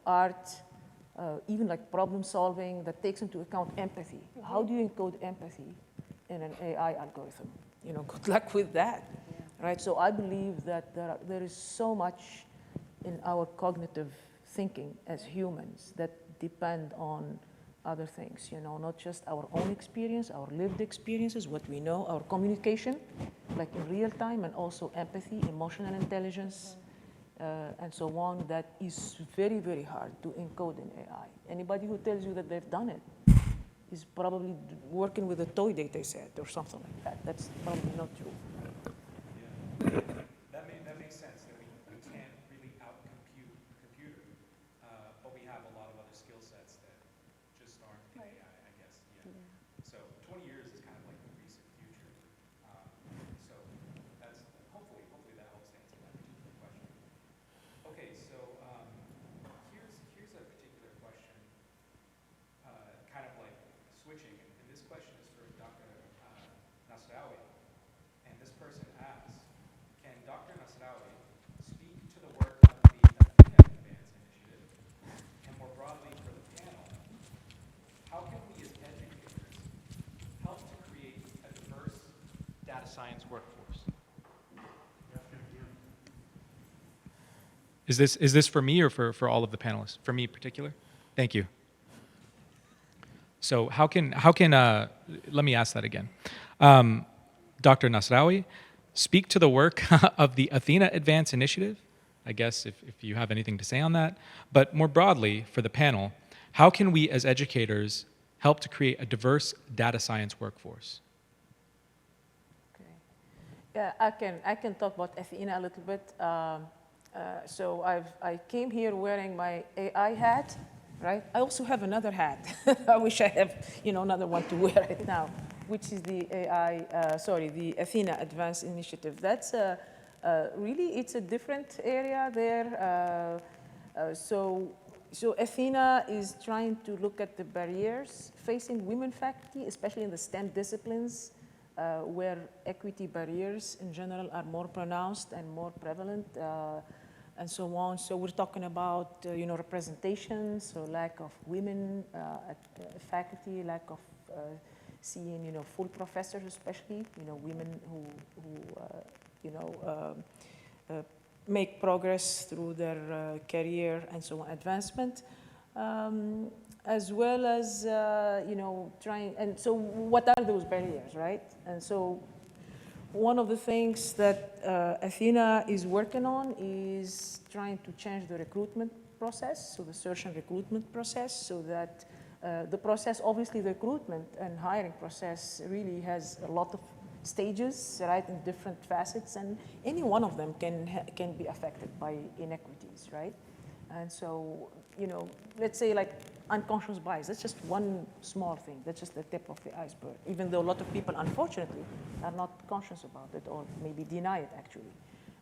art, even like problem solving that takes into account empathy. How do you encode empathy in an AI algorithm? You know, good luck with that, right? So I believe that there is so much in our cognitive thinking as humans that depend on other things, you know, not just our own experience, our lived experiences, what we know, our communication, like in real time, and also empathy, emotional intelligence, and so on, that is very, very hard to encode in AI. Anybody who tells you that they've done it is probably working with a toy data set or something like that. That's probably not true.
Yeah. That makes sense, that we can't really out-compute a computer, but we have a lot of other skill sets that just aren't in AI, I guess. Yeah. So 20 years is kind of like the recent future. So that's hopefully that helps to answer that particular question. Okay, so here's a particular question, kind of like switching, and this question is for Dr. Nasraoui. And this person asks, can Dr. Nasraoui speak to the work of the Athena Advance Initiative, and more broadly for the panel, how can we as educators help to create a diverse data science workforce? Is this for me or for all of the panelists? For me in particular? Thank you. So how can let me ask that again. Dr. Nasraoui, speak to the work of the Athena Advance Initiative, I guess if you have anything to say on that, but more broadly for the panel, how can we as educators help to create a diverse data science workforce?
Okay. Yeah, I can talk about Athena a little bit. So I came here wearing my AI hat, right? I also have another hat. I wish I have, you know, another one to wear right now, which is the the Athena Advanced Initiative. That's really, it's a different area there. So Athena is trying to look at the barriers facing women faculty, especially in the STEM disciplines, where equity barriers in general are more pronounced and more prevalent. And so on. So we're talking about, you know, representation, so lack of women at faculty, lack of seeing, you know, full professors, especially, you know, women who you know, make progress through their career and so on, advancement, as well as, you know, trying, and so what are those barriers, right? And so one of the things that Athena is working on is trying to change the recruitment process, so the search and recruitment process, so that the process, obviously the recruitment and hiring process really has a lot of stages, right, in different facets, and any one of them can be affected by inequities, right? And so, you know, let's say like unconscious bias, that's just one small thing, that's just the tip of the iceberg, even though a lot of people, unfortunately, are not conscious about it or maybe deny it actually.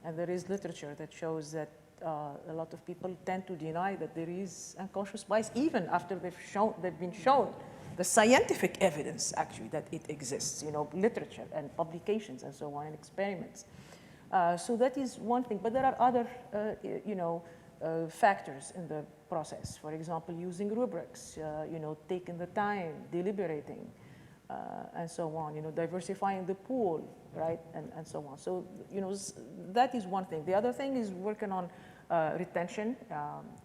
And there is literature that shows that a lot of people tend to deny that there is unconscious bias even after they've been shown the scientific evidence actually that it exists, you know, literature and publications and so on and experiments. So that is one thing, but there are other, you know, factors in the process. For example, using rubrics, taking the time, deliberating, and so on, diversifying the pool, right, and so on. So, that is one thing. The other thing is working on retention,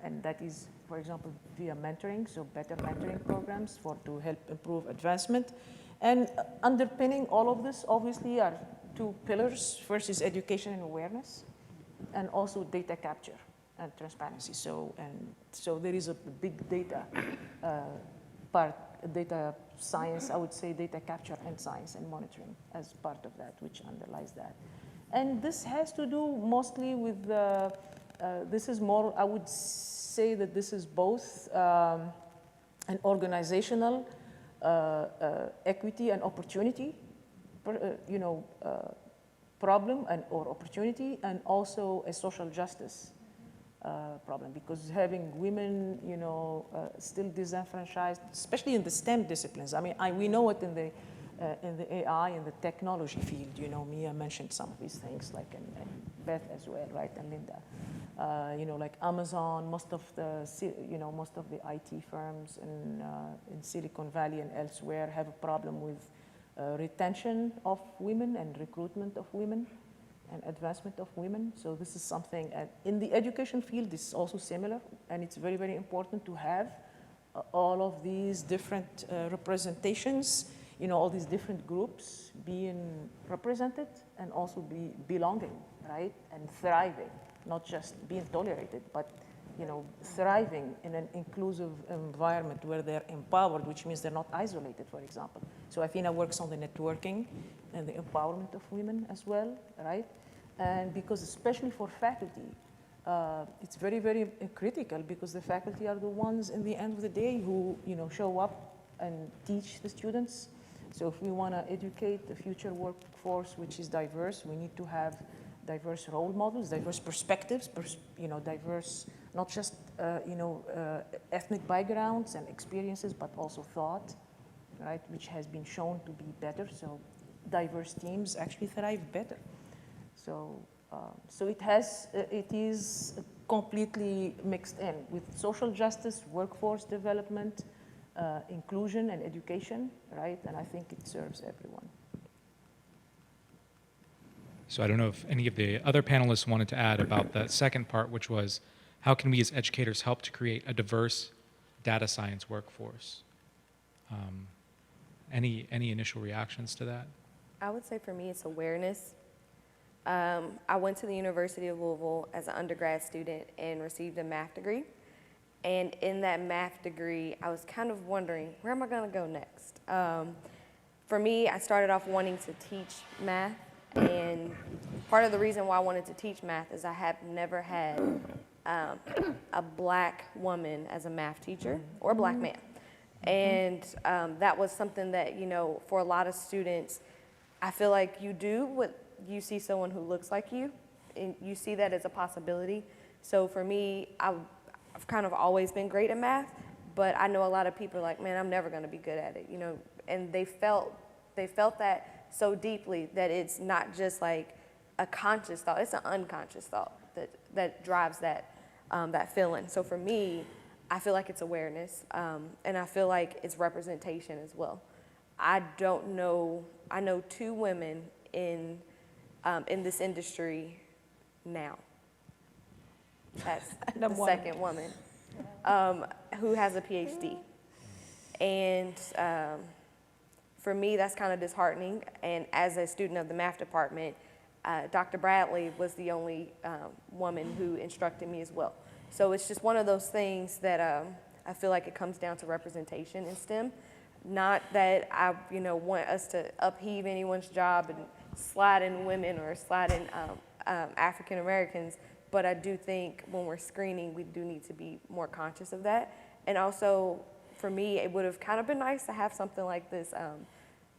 and that is, for example, via mentoring, so better mentoring programs to help improve advancement. And underpinning all of this, obviously, are two pillars. First is education and awareness, and also data capture and transparency. So there is a big data part, data science, I would say data capture and science and monitoring as part of that, which underlies that. And this has to do mostly with, this is more, I would say that this is both an organizational equity and opportunity, problem or opportunity, and also a social justice problem, because having women, still disenfranchised, especially in the STEM disciplines. I mean, we know it in the AI and the technology field. Mia mentioned some of these things, like and Beth as well, right, and Linda. Like Amazon, most of the IT firms in Silicon Valley and elsewhere have a problem with retention of women and recruitment of women and advancement of women. So this is something, in the education field, this is also similar, and it's very, very important to have all of these different representations, all these different groups being represented and also belonging, right, and thriving, not just being tolerated, but thriving in an inclusive environment where they're empowered, which means they're not isolated, for example. So Athena works on the networking and the empowerment of women as well, right? And because especially for faculty, it's very, very critical, because the faculty are the ones in the end of the day who, show up and teach the students. So if we want to educate the future workforce, which is diverse, we need to have diverse role models, diverse perspectives, diverse, not just, ethnic backgrounds and experiences, but also thought, right, which has been shown to be better. So diverse teams actually thrive better. So, it is completely mixed in with social justice, workforce development, inclusion and education, right? And I think it serves everyone.
So I don't know if any of the other panelists wanted to add about that second part, which was how can we as educators help to create a diverse data science workforce? Any initial reactions to that?
I would say for me, it's awareness. I went to the University of Louisville as an undergrad student and received a math degree. And in that math degree, I was kind of wondering, where am I going to go next? For me, I started off wanting to teach math. And part of the reason why I wanted to teach math is I have never had a black woman as a math teacher or a black man. And that was something that, for a lot of students, I feel like you do what you see someone who looks like you, and you see that as a possibility. So for me, I've kind of always been great at math, but I know a lot of people are like, man, I'm never going to be good at it, and they felt that so deeply that it's not just like a conscious thought, it's an unconscious thought that drives that feeling. So for me, I feel like it's awareness, and I feel like it's representation as well. I know two women in this industry now. That's the second woman who has a PhD. And for me, that's kind of disheartening. And as a student of the math department, Dr. Bradley was the only woman who instructed me as well. So it's just one of those things that I feel like it comes down to representation in STEM. Not that I want us to upheave anyone's job and slide in women or slide in African Americans, but I do think when we're screening, we do need to be more conscious of that. And also, for me, it would have kind of been nice to have something like this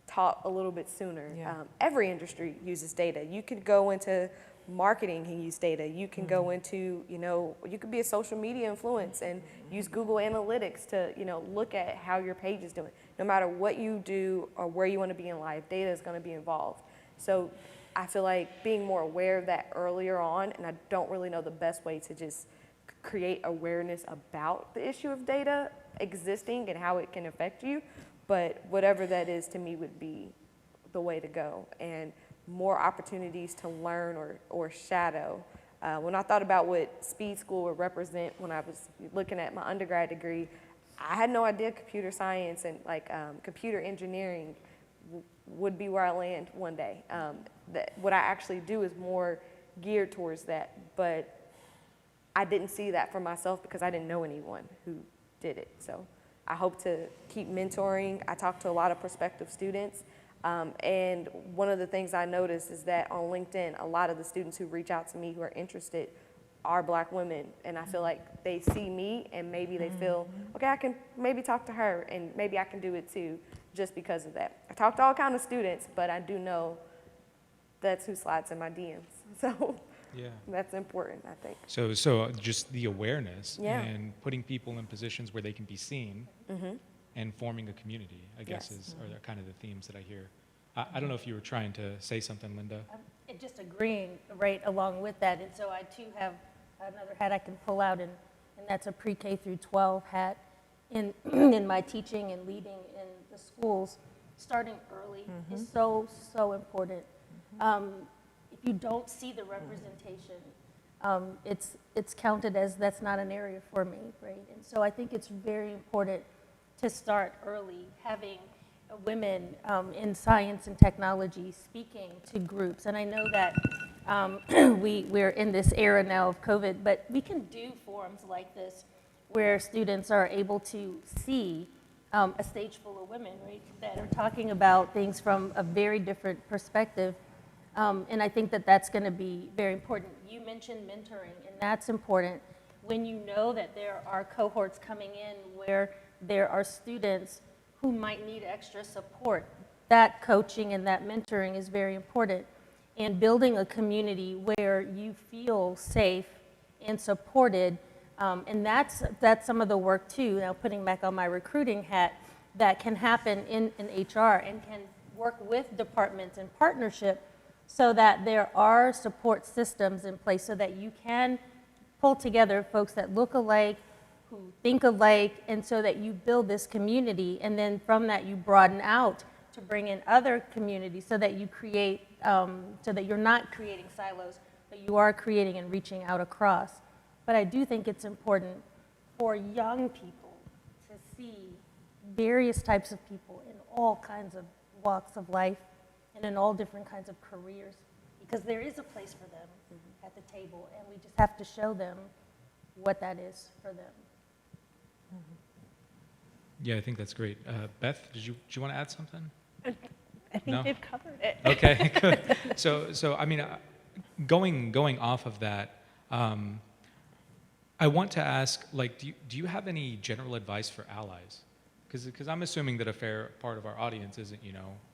taught a little bit sooner. Yeah. Every industry uses data. You could go into marketing and use data. You can go into, you could be a social media influence and use Google Analytics to, look at how your page is doing. No matter what you do or where you want to be in life, data is going to be involved. So I feel like being more aware of that earlier on, and I don't really know the best way to just create awareness about the issue of data existing and how it can affect you. But whatever that is, to me, would be the way to go. And more opportunities to learn or shadow. When I thought about what speed school would represent when I was looking at my undergrad degree, I had no idea computer science and computer engineering would be where I land one day. That what I actually do is more geared towards that, but I didn't see that for myself because I didn't know anyone who did it. So I hope to keep mentoring. I talk to a lot of prospective students. And one of the things I noticed is that on LinkedIn, a lot of the students who reach out to me who are interested are Black women. And I feel like they see me and maybe they feel, okay, I can maybe talk to her and maybe I can do it too, just because of that. I talk to all kinds of students, but I do know that's who slides in my DMs. So
Yeah.
that's important, I think.
So just the awareness
Yeah.
and putting people in positions where they can be seen and forming a community, I guess,
Yes.
are the kind of the themes that I hear. I don't know if you were trying to say something, Linda.
And just agreeing right along with that. And so I too have another hat I can pull out, and that's a pre-K through 12 hat in in my teaching and leading in the schools. Starting early is so important. If you don't see the representation, it's counted as that's not an area for me, right? And so I think it's very important to start early, having women in science and technology speaking to groups. And I know that we're in this era now of COVID, but we can do forums like this where students are able to see a stage full of women, right, that are talking about things from a very different perspective. And I think that that's going to be very important. You mentioned mentoring, and that's important. When you know that there are cohorts coming in where there are students who might need extra support, that coaching and that mentoring is very important. And building a community where you feel safe and supported, and that's some of the work too, now putting back on my recruiting hat, that can happen in HR and can work with departments in partnership so that there are support systems in place so that you can pull together folks that look alike, who think alike, and so that you build this community, and then from that you broaden out to bring in other communities so that you create, so that you're not creating silos, but you are creating and reaching out across. But I do think it's important for young people to see various types of people in all kinds of walks of life and in all different kinds of careers, because there is a place for them at the table, and we just have to show them what that is for them.
Yeah, I think that's great. Beth, do you want to add something?
I think
No?
they've covered it.
Okay, good. So I mean, going off of that, I want to ask, like, do you have any general advice for allies? Because I'm assuming that a fair part of our audience isn't,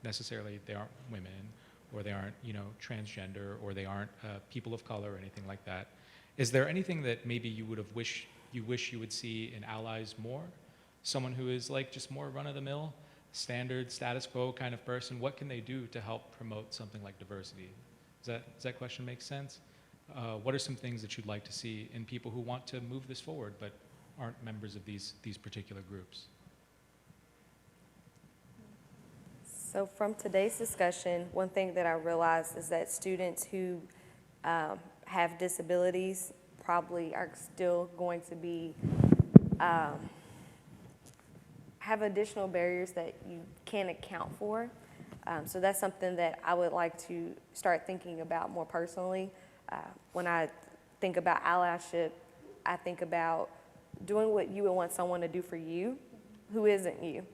necessarily they aren't women, or they aren't, transgender, or they aren't people of color or anything like that. Is there anything that maybe you wish you would see in allies more? Someone who is like just more run-of-the-mill, standard, status quo kind of person. What can they do to help promote something like diversity? Does that question make sense? What are some things that you'd like to see in people who want to move this forward but aren't members of these particular groups?
So from today's discussion, one thing that I realized is that students who have disabilities probably are still going to be, have additional barriers that you can't account for. So that's something that I would like to start thinking about more personally. When I think about allyship, I think about doing what you would want someone to do for you who isn't you.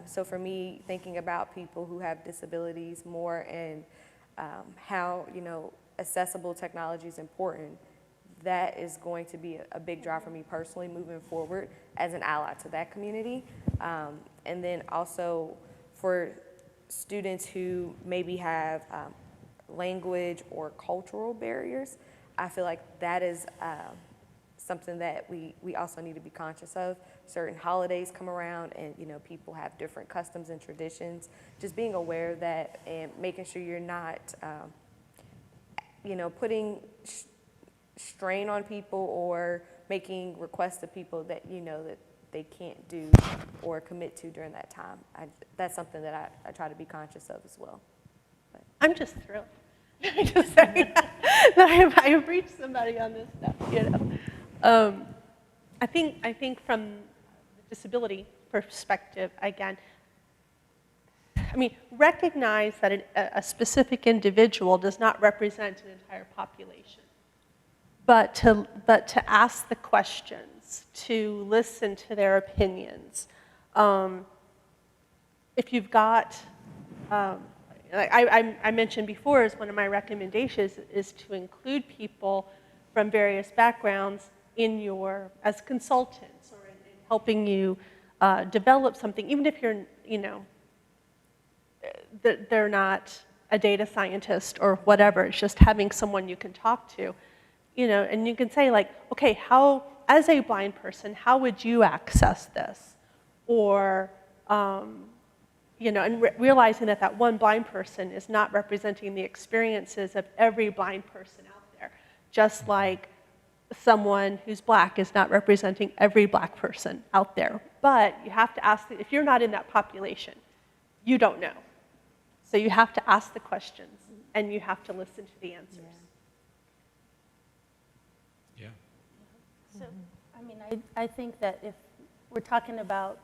So for me, thinking about people who have disabilities more and how, accessible technology is important, that is going to be a big drive for me personally moving forward as an ally to that community. And then also for students who maybe have language or cultural barriers, I feel like that is something that we also need to be conscious of. Certain holidays come around and, people have different customs and traditions. Just being aware of that and making sure you're not, putting strain on people or making requests of people that you know that they can't do or commit to during that time. That's something that I try to be conscious of as well.
I'm just thrilled. I'm just saying that I have reached somebody on this stuff, you know. I think from the disability perspective, again, I mean, recognize that a specific individual does not represent an entire population. But to ask the questions, to listen to their opinions. If you've got, like I mentioned before, as one of my recommendations is to include people from various backgrounds in as consultants or in helping you develop something, even if you're, you know, they're not a data scientist or whatever. It's just having someone you can talk to, you know, and you can say like, okay, as a blind person, how would you access this? Or, you know, and realizing that one blind person is not representing the experiences of every blind person out there, just like someone who's black is not representing every black person out there. But you have to ask, if you're not in that population, you don't know. So you have to ask the questions, and you have to listen to the answers.
Yeah.
So, I mean, I think that if we're talking about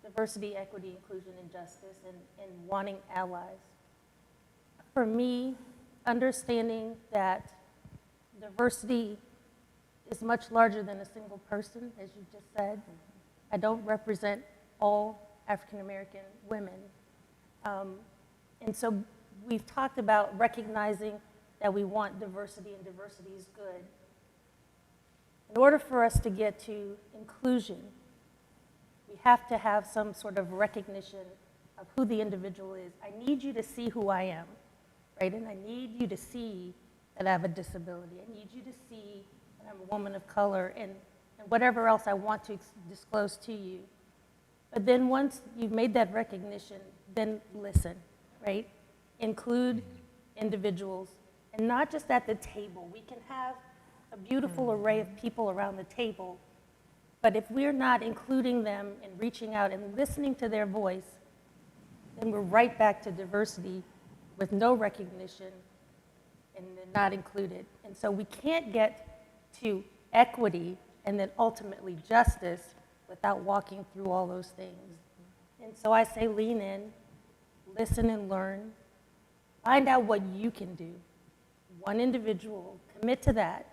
diversity, equity, inclusion, and justice, and wanting allies, for me, understanding that diversity is much larger than a single person, as you just said. I don't represent all African American women. And so we've talked about recognizing that we want diversity, and diversity is good. In order for us to get to inclusion, we have to have some sort of recognition of who the individual is. I need you to see who I am, right? And I need you to see that I have a disability. I need you to see that I'm a woman of color and whatever else I want to disclose to you. But then once you've made that recognition, then listen, right? Include individuals, and not just at the table. We can have a beautiful array of people around the table, but if we're not including them and reaching out and listening to their voice, then we're right back to diversity with no recognition and not included. And so we can't get to equity and then ultimately justice without walking through all those things. And so I say lean in, listen and learn, find out what you can do. One individual, commit to that,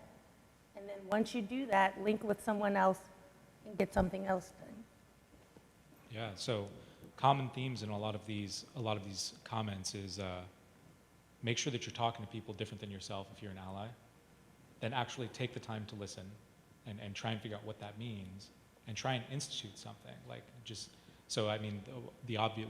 and then once you do that, link with someone else and get something else done.
Yeah, so common themes in a lot of these comments is make sure that you're talking to people different than yourself if you're an ally, then actually take the time to listen and try and figure out what that means and try and institute something. Like just, so I mean,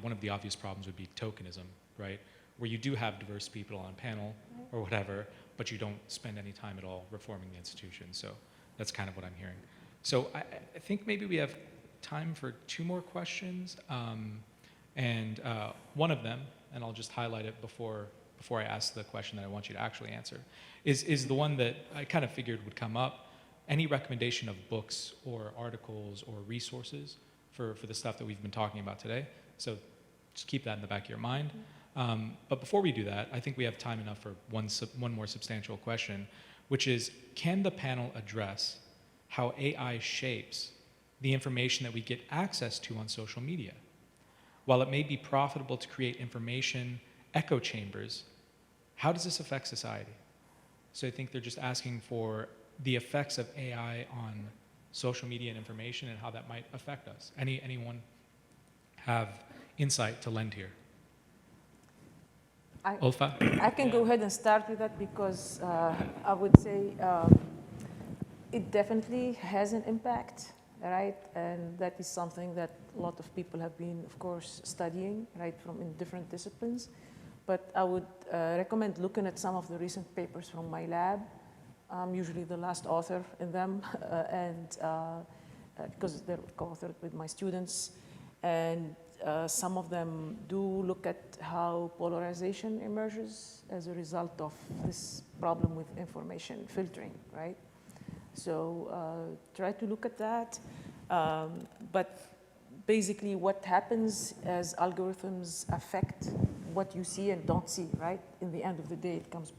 one of the obvious problems would be tokenism, right? Where you do have diverse people on a panel or whatever, but you don't spend any time at all reforming the institution. So that's kind of what I'm hearing. So I think maybe we have time for 2 more questions. And one of them, and I'll just highlight it before I ask the question that I want you to actually answer, is the one that I kind of figured would come up. Any recommendation of books or articles or resources for the stuff that we've been talking about today? So just keep that in the back of your mind. But before we do that, I think we have time enough for one more substantial question, which is, can the panel address how AI shapes the information that we get access to on social media? While it may be profitable to create information echo chambers, how does this affect society? So I think they're just asking for the effects of AI on social media and information and how that might affect us. Anyone have insight to lend here? Ulfa?
I can go ahead and start with that because I would say it definitely has an impact, right? And that is something that a lot of people have been, of course, studying, right, from in different disciplines. But I would recommend looking at some of the recent papers from my lab. I'm usually the last author in them, and because they're co-authored with my students. And some of them do look at how polarization emerges as a result of this problem with information filtering, right? So try to look at that. But basically what happens as algorithms affect what you see and don't see, right? In the end of the day, it comes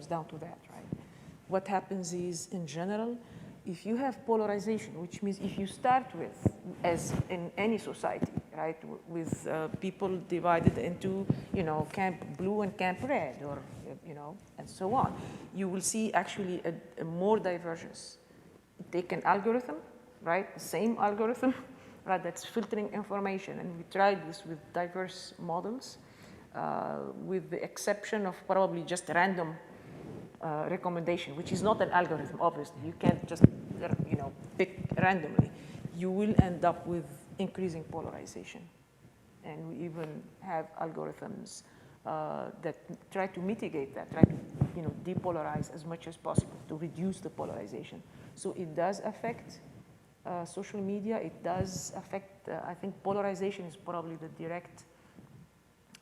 down to that, right? What happens is, in general, if you have polarization, which means if you start with, as in any society, right, with people divided into, camp blue and camp red, or, and so on, you will see actually a more divergence. Take an algorithm, right, the same algorithm, right, that's filtering information, and we tried this with diverse models, with the exception of probably just random recommendation, which is not an algorithm, obviously. You can't just, pick randomly. You will end up with increasing polarization. And we even have algorithms that try to mitigate that, try to, depolarize as much as possible to reduce the polarization. So it does affect social media. It does affect, I think polarization is probably the direct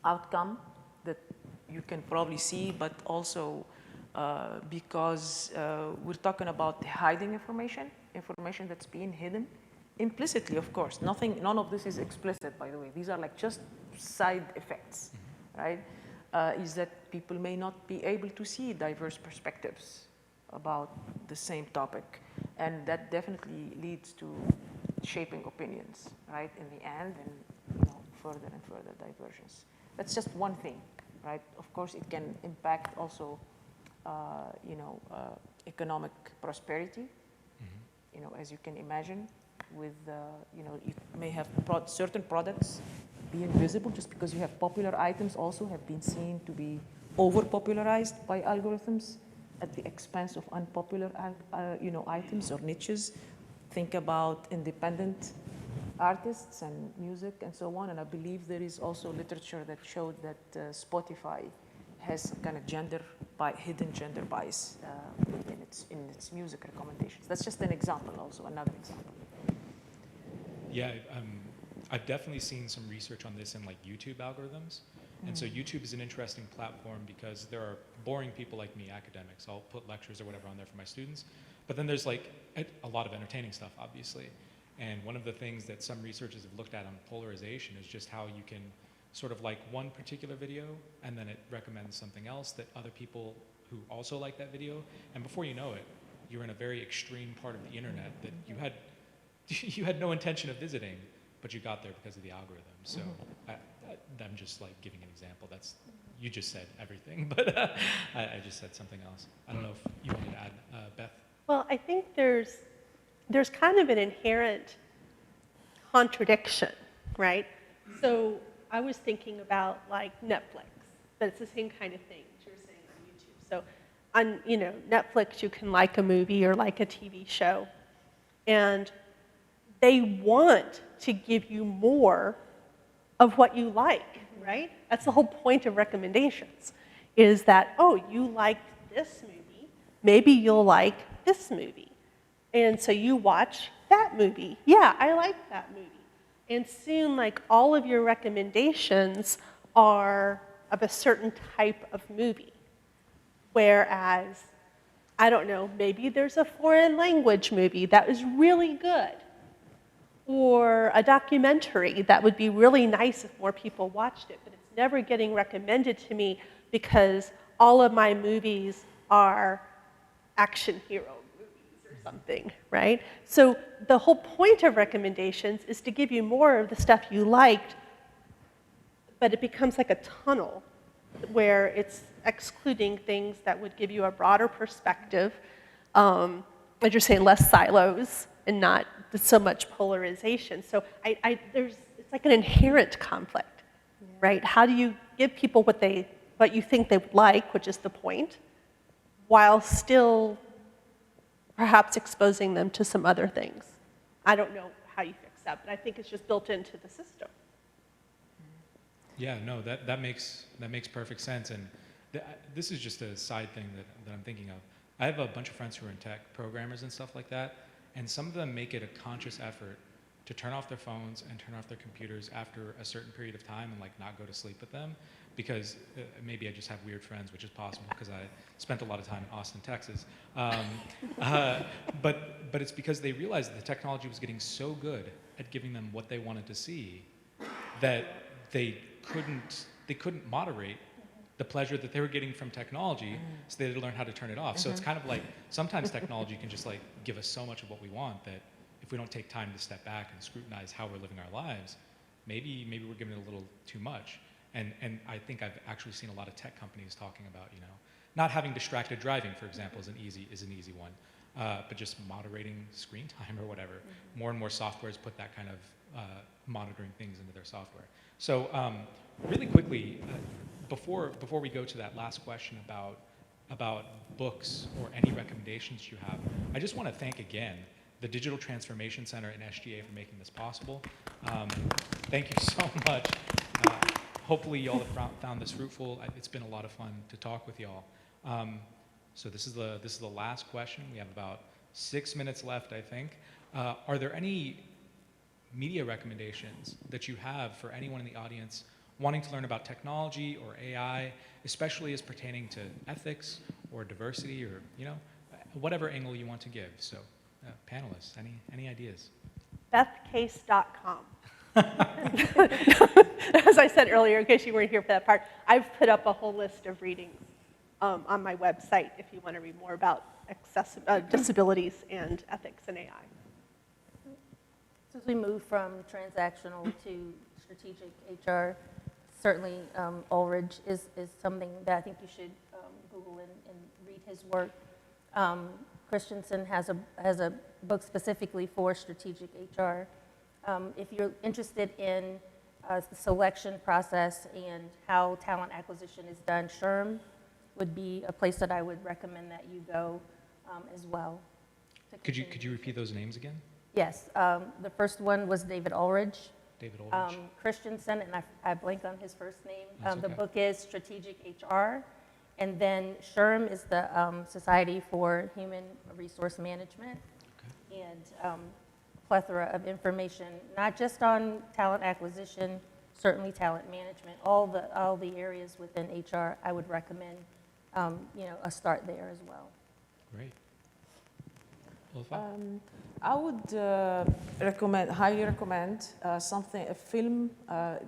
outcome that you can probably see, but also because we're talking about hiding information that's being hidden implicitly, of course. None of this is explicit, by the way. These are like just side effects, right? Is that people may not be able to see diverse perspectives about the same topic, and that definitely leads to shaping opinions, right? In the end, and further and further divergence. That's just one thing, right? Of course, it can impact also economic prosperity, as you can imagine, with, you may have certain products being visible just because you have popular items also have been seen to be over-popularized by algorithms at the expense of unpopular, items or niches. Think about independent artists and music and so on, and I believe there is also literature that showed that Spotify has kind of hidden gender bias in its music recommendations. That's just an example, also another example.
Yeah, I've definitely seen some research on this in like YouTube algorithms. And so YouTube is an interesting platform because there are boring people like me, academics. I'll put lectures or whatever on there for my students. But then there's like a lot of entertaining stuff, obviously. And one of the things that some researchers have looked at on polarization is just how you can sort of like one particular video, and then it recommends something else that other people who also like that video. And before you know it, you're in a very extreme part of the internet that you had no intention of visiting, but you got there because of the algorithm. So I'm just like giving an example. You just said everything, but I just said something else. I don't know if you wanted to add, Beth.
Well, I think there's kind of an inherent contradiction, right? So I was thinking about like Netflix, but it's the same kind of thing that you're saying on YouTube. So on Netflix, you can like a movie or like a TV show, and they want to give you more of what you like, right? That's the whole point of recommendations, is that, oh, you liked this movie, maybe you'll like this movie. And so you watch that movie. Yeah, I like that movie. And soon, like, all of your recommendations are of a certain type of movie. Whereas, I don't know, maybe there's a foreign language movie that is really good, or a documentary that would be really nice if more people watched it, but it's never getting recommended to me because all of my movies are action hero movies or something, right? So the whole point of recommendations is to give you more of the stuff you liked, but it becomes like a tunnel where it's excluding things that would give you a broader perspective, as you're saying, less silos and not so much polarization. So it's like an inherent conflict, right? How do you give people what you think they would like, which is the point, while still perhaps exposing them to some other things? I don't know how you fix that, but I think it's just built into the system.
Yeah, no, that makes perfect sense. And this is just a side thing that I'm thinking of. I have a bunch of friends who are in tech, programmers and stuff like that, and some of them make it a conscious effort to turn off their phones and turn off their computers after a certain period of time and like not go to sleep with them, because maybe I just have weird friends, which is possible because I spent a lot of time in Austin, Texas. But it's because they realized that the technology was getting so good at giving them what they wanted to see that they couldn't moderate the pleasure that they were getting from technology, so they had to learn how to turn it off. So it's kind of like sometimes technology can just like give us so much of what we want that if we don't take time to step back and scrutinize how we're living our lives, maybe we're giving it a little too much. And I think I've actually seen a lot of tech companies talking about, not having distracted driving, for example, is an easy one, but just moderating screen time or whatever. More and more softwares put that kind of monitoring things into their software. So really quickly, before we go to that last question about books or any recommendations you have, I just want to thank again the Digital Transformation Center and SGA for making this possible. Thank you so much. Hopefully you all have found this fruitful. It's been a lot of fun to talk with y'all. So this is the last question. We have about 6 minutes left, I think. Are there any media recommendations that you have for anyone in the audience wanting to learn about technology or AI, especially as pertaining to ethics or diversity or whatever angle you want to give? So panelists, any ideas?
BethCase.com. As I said earlier, in case you weren't here for that part, I've put up a whole list of readings on my website if you want to read more about disabilities and ethics in AI.
As we move from transactional to strategic HR, certainly Ulrich is something that I think you should Google and read his work. Christensen has a book specifically for strategic HR. If you're interested in the selection process and how talent acquisition is done, SHRM would be a place that I would recommend that you go as well.
Could you repeat those names again?
Yes. The first one was David Ulrich.
David Ulrich.
Christensen, and I blank on his first name.
That's
The
okay.
book is Strategic HR. And then SHRM is the Society for Human Resource Management.
Okay.
And plethora of information, not just on talent acquisition, certainly talent management, all the areas within HR. I would recommend, a start there as well.
Great. Ulfa?
I would highly recommend a film.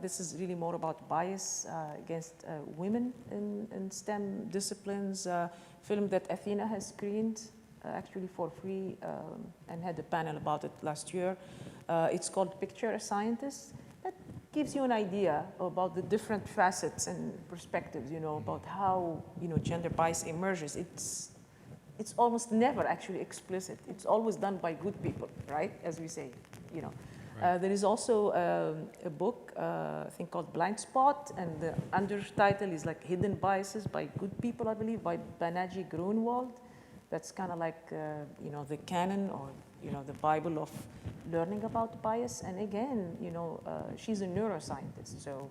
This is really more about bias against women in STEM disciplines. Film that Athena has screened actually for free and had a panel about it last year. It's called Picture a Scientist. That gives you an idea about the different facets and perspectives, about how, gender bias emerges. It's almost never actually explicit. It's always done by good people, right? As we say,
Right.
There is also a book, I think called Blind Spot, and the undertitle is like Hidden Biases by Good People, I believe, by Banaji Grunwald. That's kind of like, the canon or, the Bible of learning about bias. And again, she's a neuroscientist, so,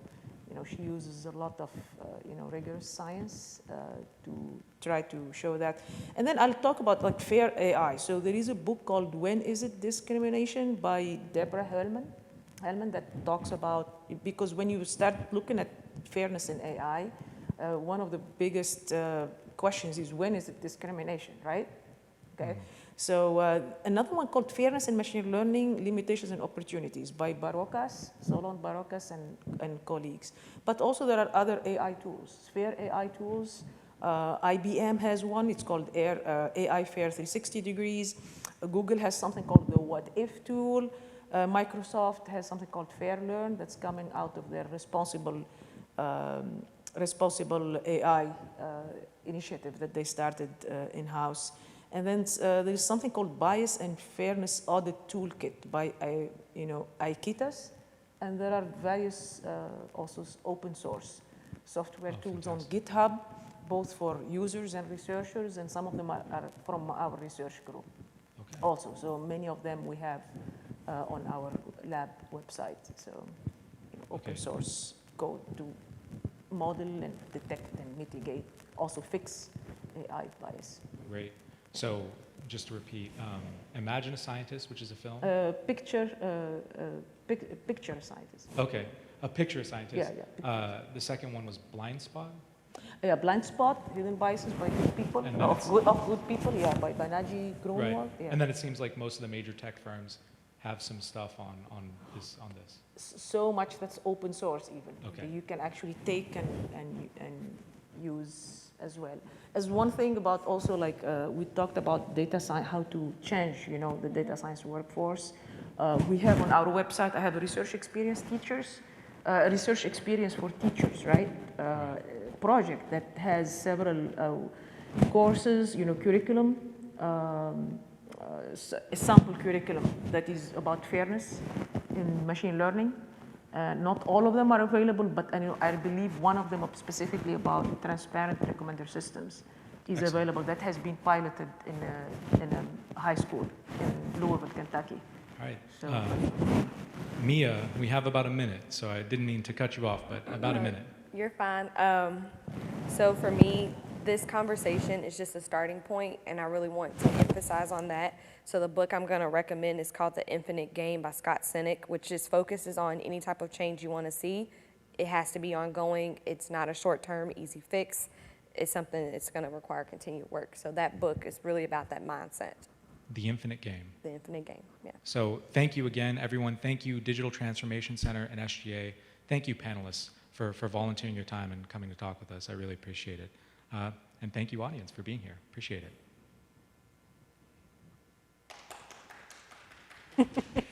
she uses a lot of, rigorous science to try to show that. And then I'll talk about like fair AI. So there is a book called When Is It Discrimination by Deborah Hellman that talks about, because when you start looking at fairness in AI, one of the biggest questions is when is it discrimination, right? Okay. So another one called Fairness in Machine Learning, Limitations and Opportunities by Solon Barocas and colleagues. But also there are other AI tools, fair AI tools. IBM has one, it's called AI Fair 360 Degrees. Google has something called the What If tool. Microsoft has something called FairLearn that's coming out of their responsible AI initiative that they started in-house. And then there is something called Bias and Fairness Audit Toolkit by Aikitas. And there are various also open source software tools on GitHub, both for users and researchers, and some of them are from our research group also. So many of them we have on our lab website. So open source code to model and detect and mitigate, also fix AI bias.
Great. So just to repeat, Imagine a Scientist, which is a film?
Picture scientist.
Okay, A Picture Scientist.
Yeah.
The second one was Blind Spot?
Yeah, Blind Spot, Hidden Biases by Good People,
And then
of good People, yeah, by Naji Grunwald.
Right.
Yeah.
And then it seems like most of the major tech firms have some stuff on this.
So much that's open source even.
Okay.
You can actually take and use as well. As one thing about also like we talked about data science, how to change, the data science workforce. We have on our website, I have a research experience research experience for teachers, right? Project that has several courses, curriculum, a sample curriculum that is about fairness in machine learning. Not all of them are available, but I believe one of them specifically about transparent recommender systems is
Excellent.
available. That has been piloted in a high school in Louisville, Kentucky.
All right.
So,
Mia, we have about a minute, so I didn't mean to cut you off, but about a minute.
You're fine. So for me, this conversation is just a starting point, and I really want to emphasize on that. So the book I'm going to recommend is called The Infinite Game by Scott Sinek, which just focuses on any type of change you want to see. It has to be ongoing. It's not a short-term, easy fix. It's something that's going to require continued work. So that book is really about that mindset.
The Infinite Game.
The Infinite Game, yeah.
So thank you again, everyone. Thank you, Digital Transformation Center and SGA. Thank you, panelists, for volunteering your time and coming to talk with us. I really appreciate it. And thank you, audience, for being here. Appreciate it.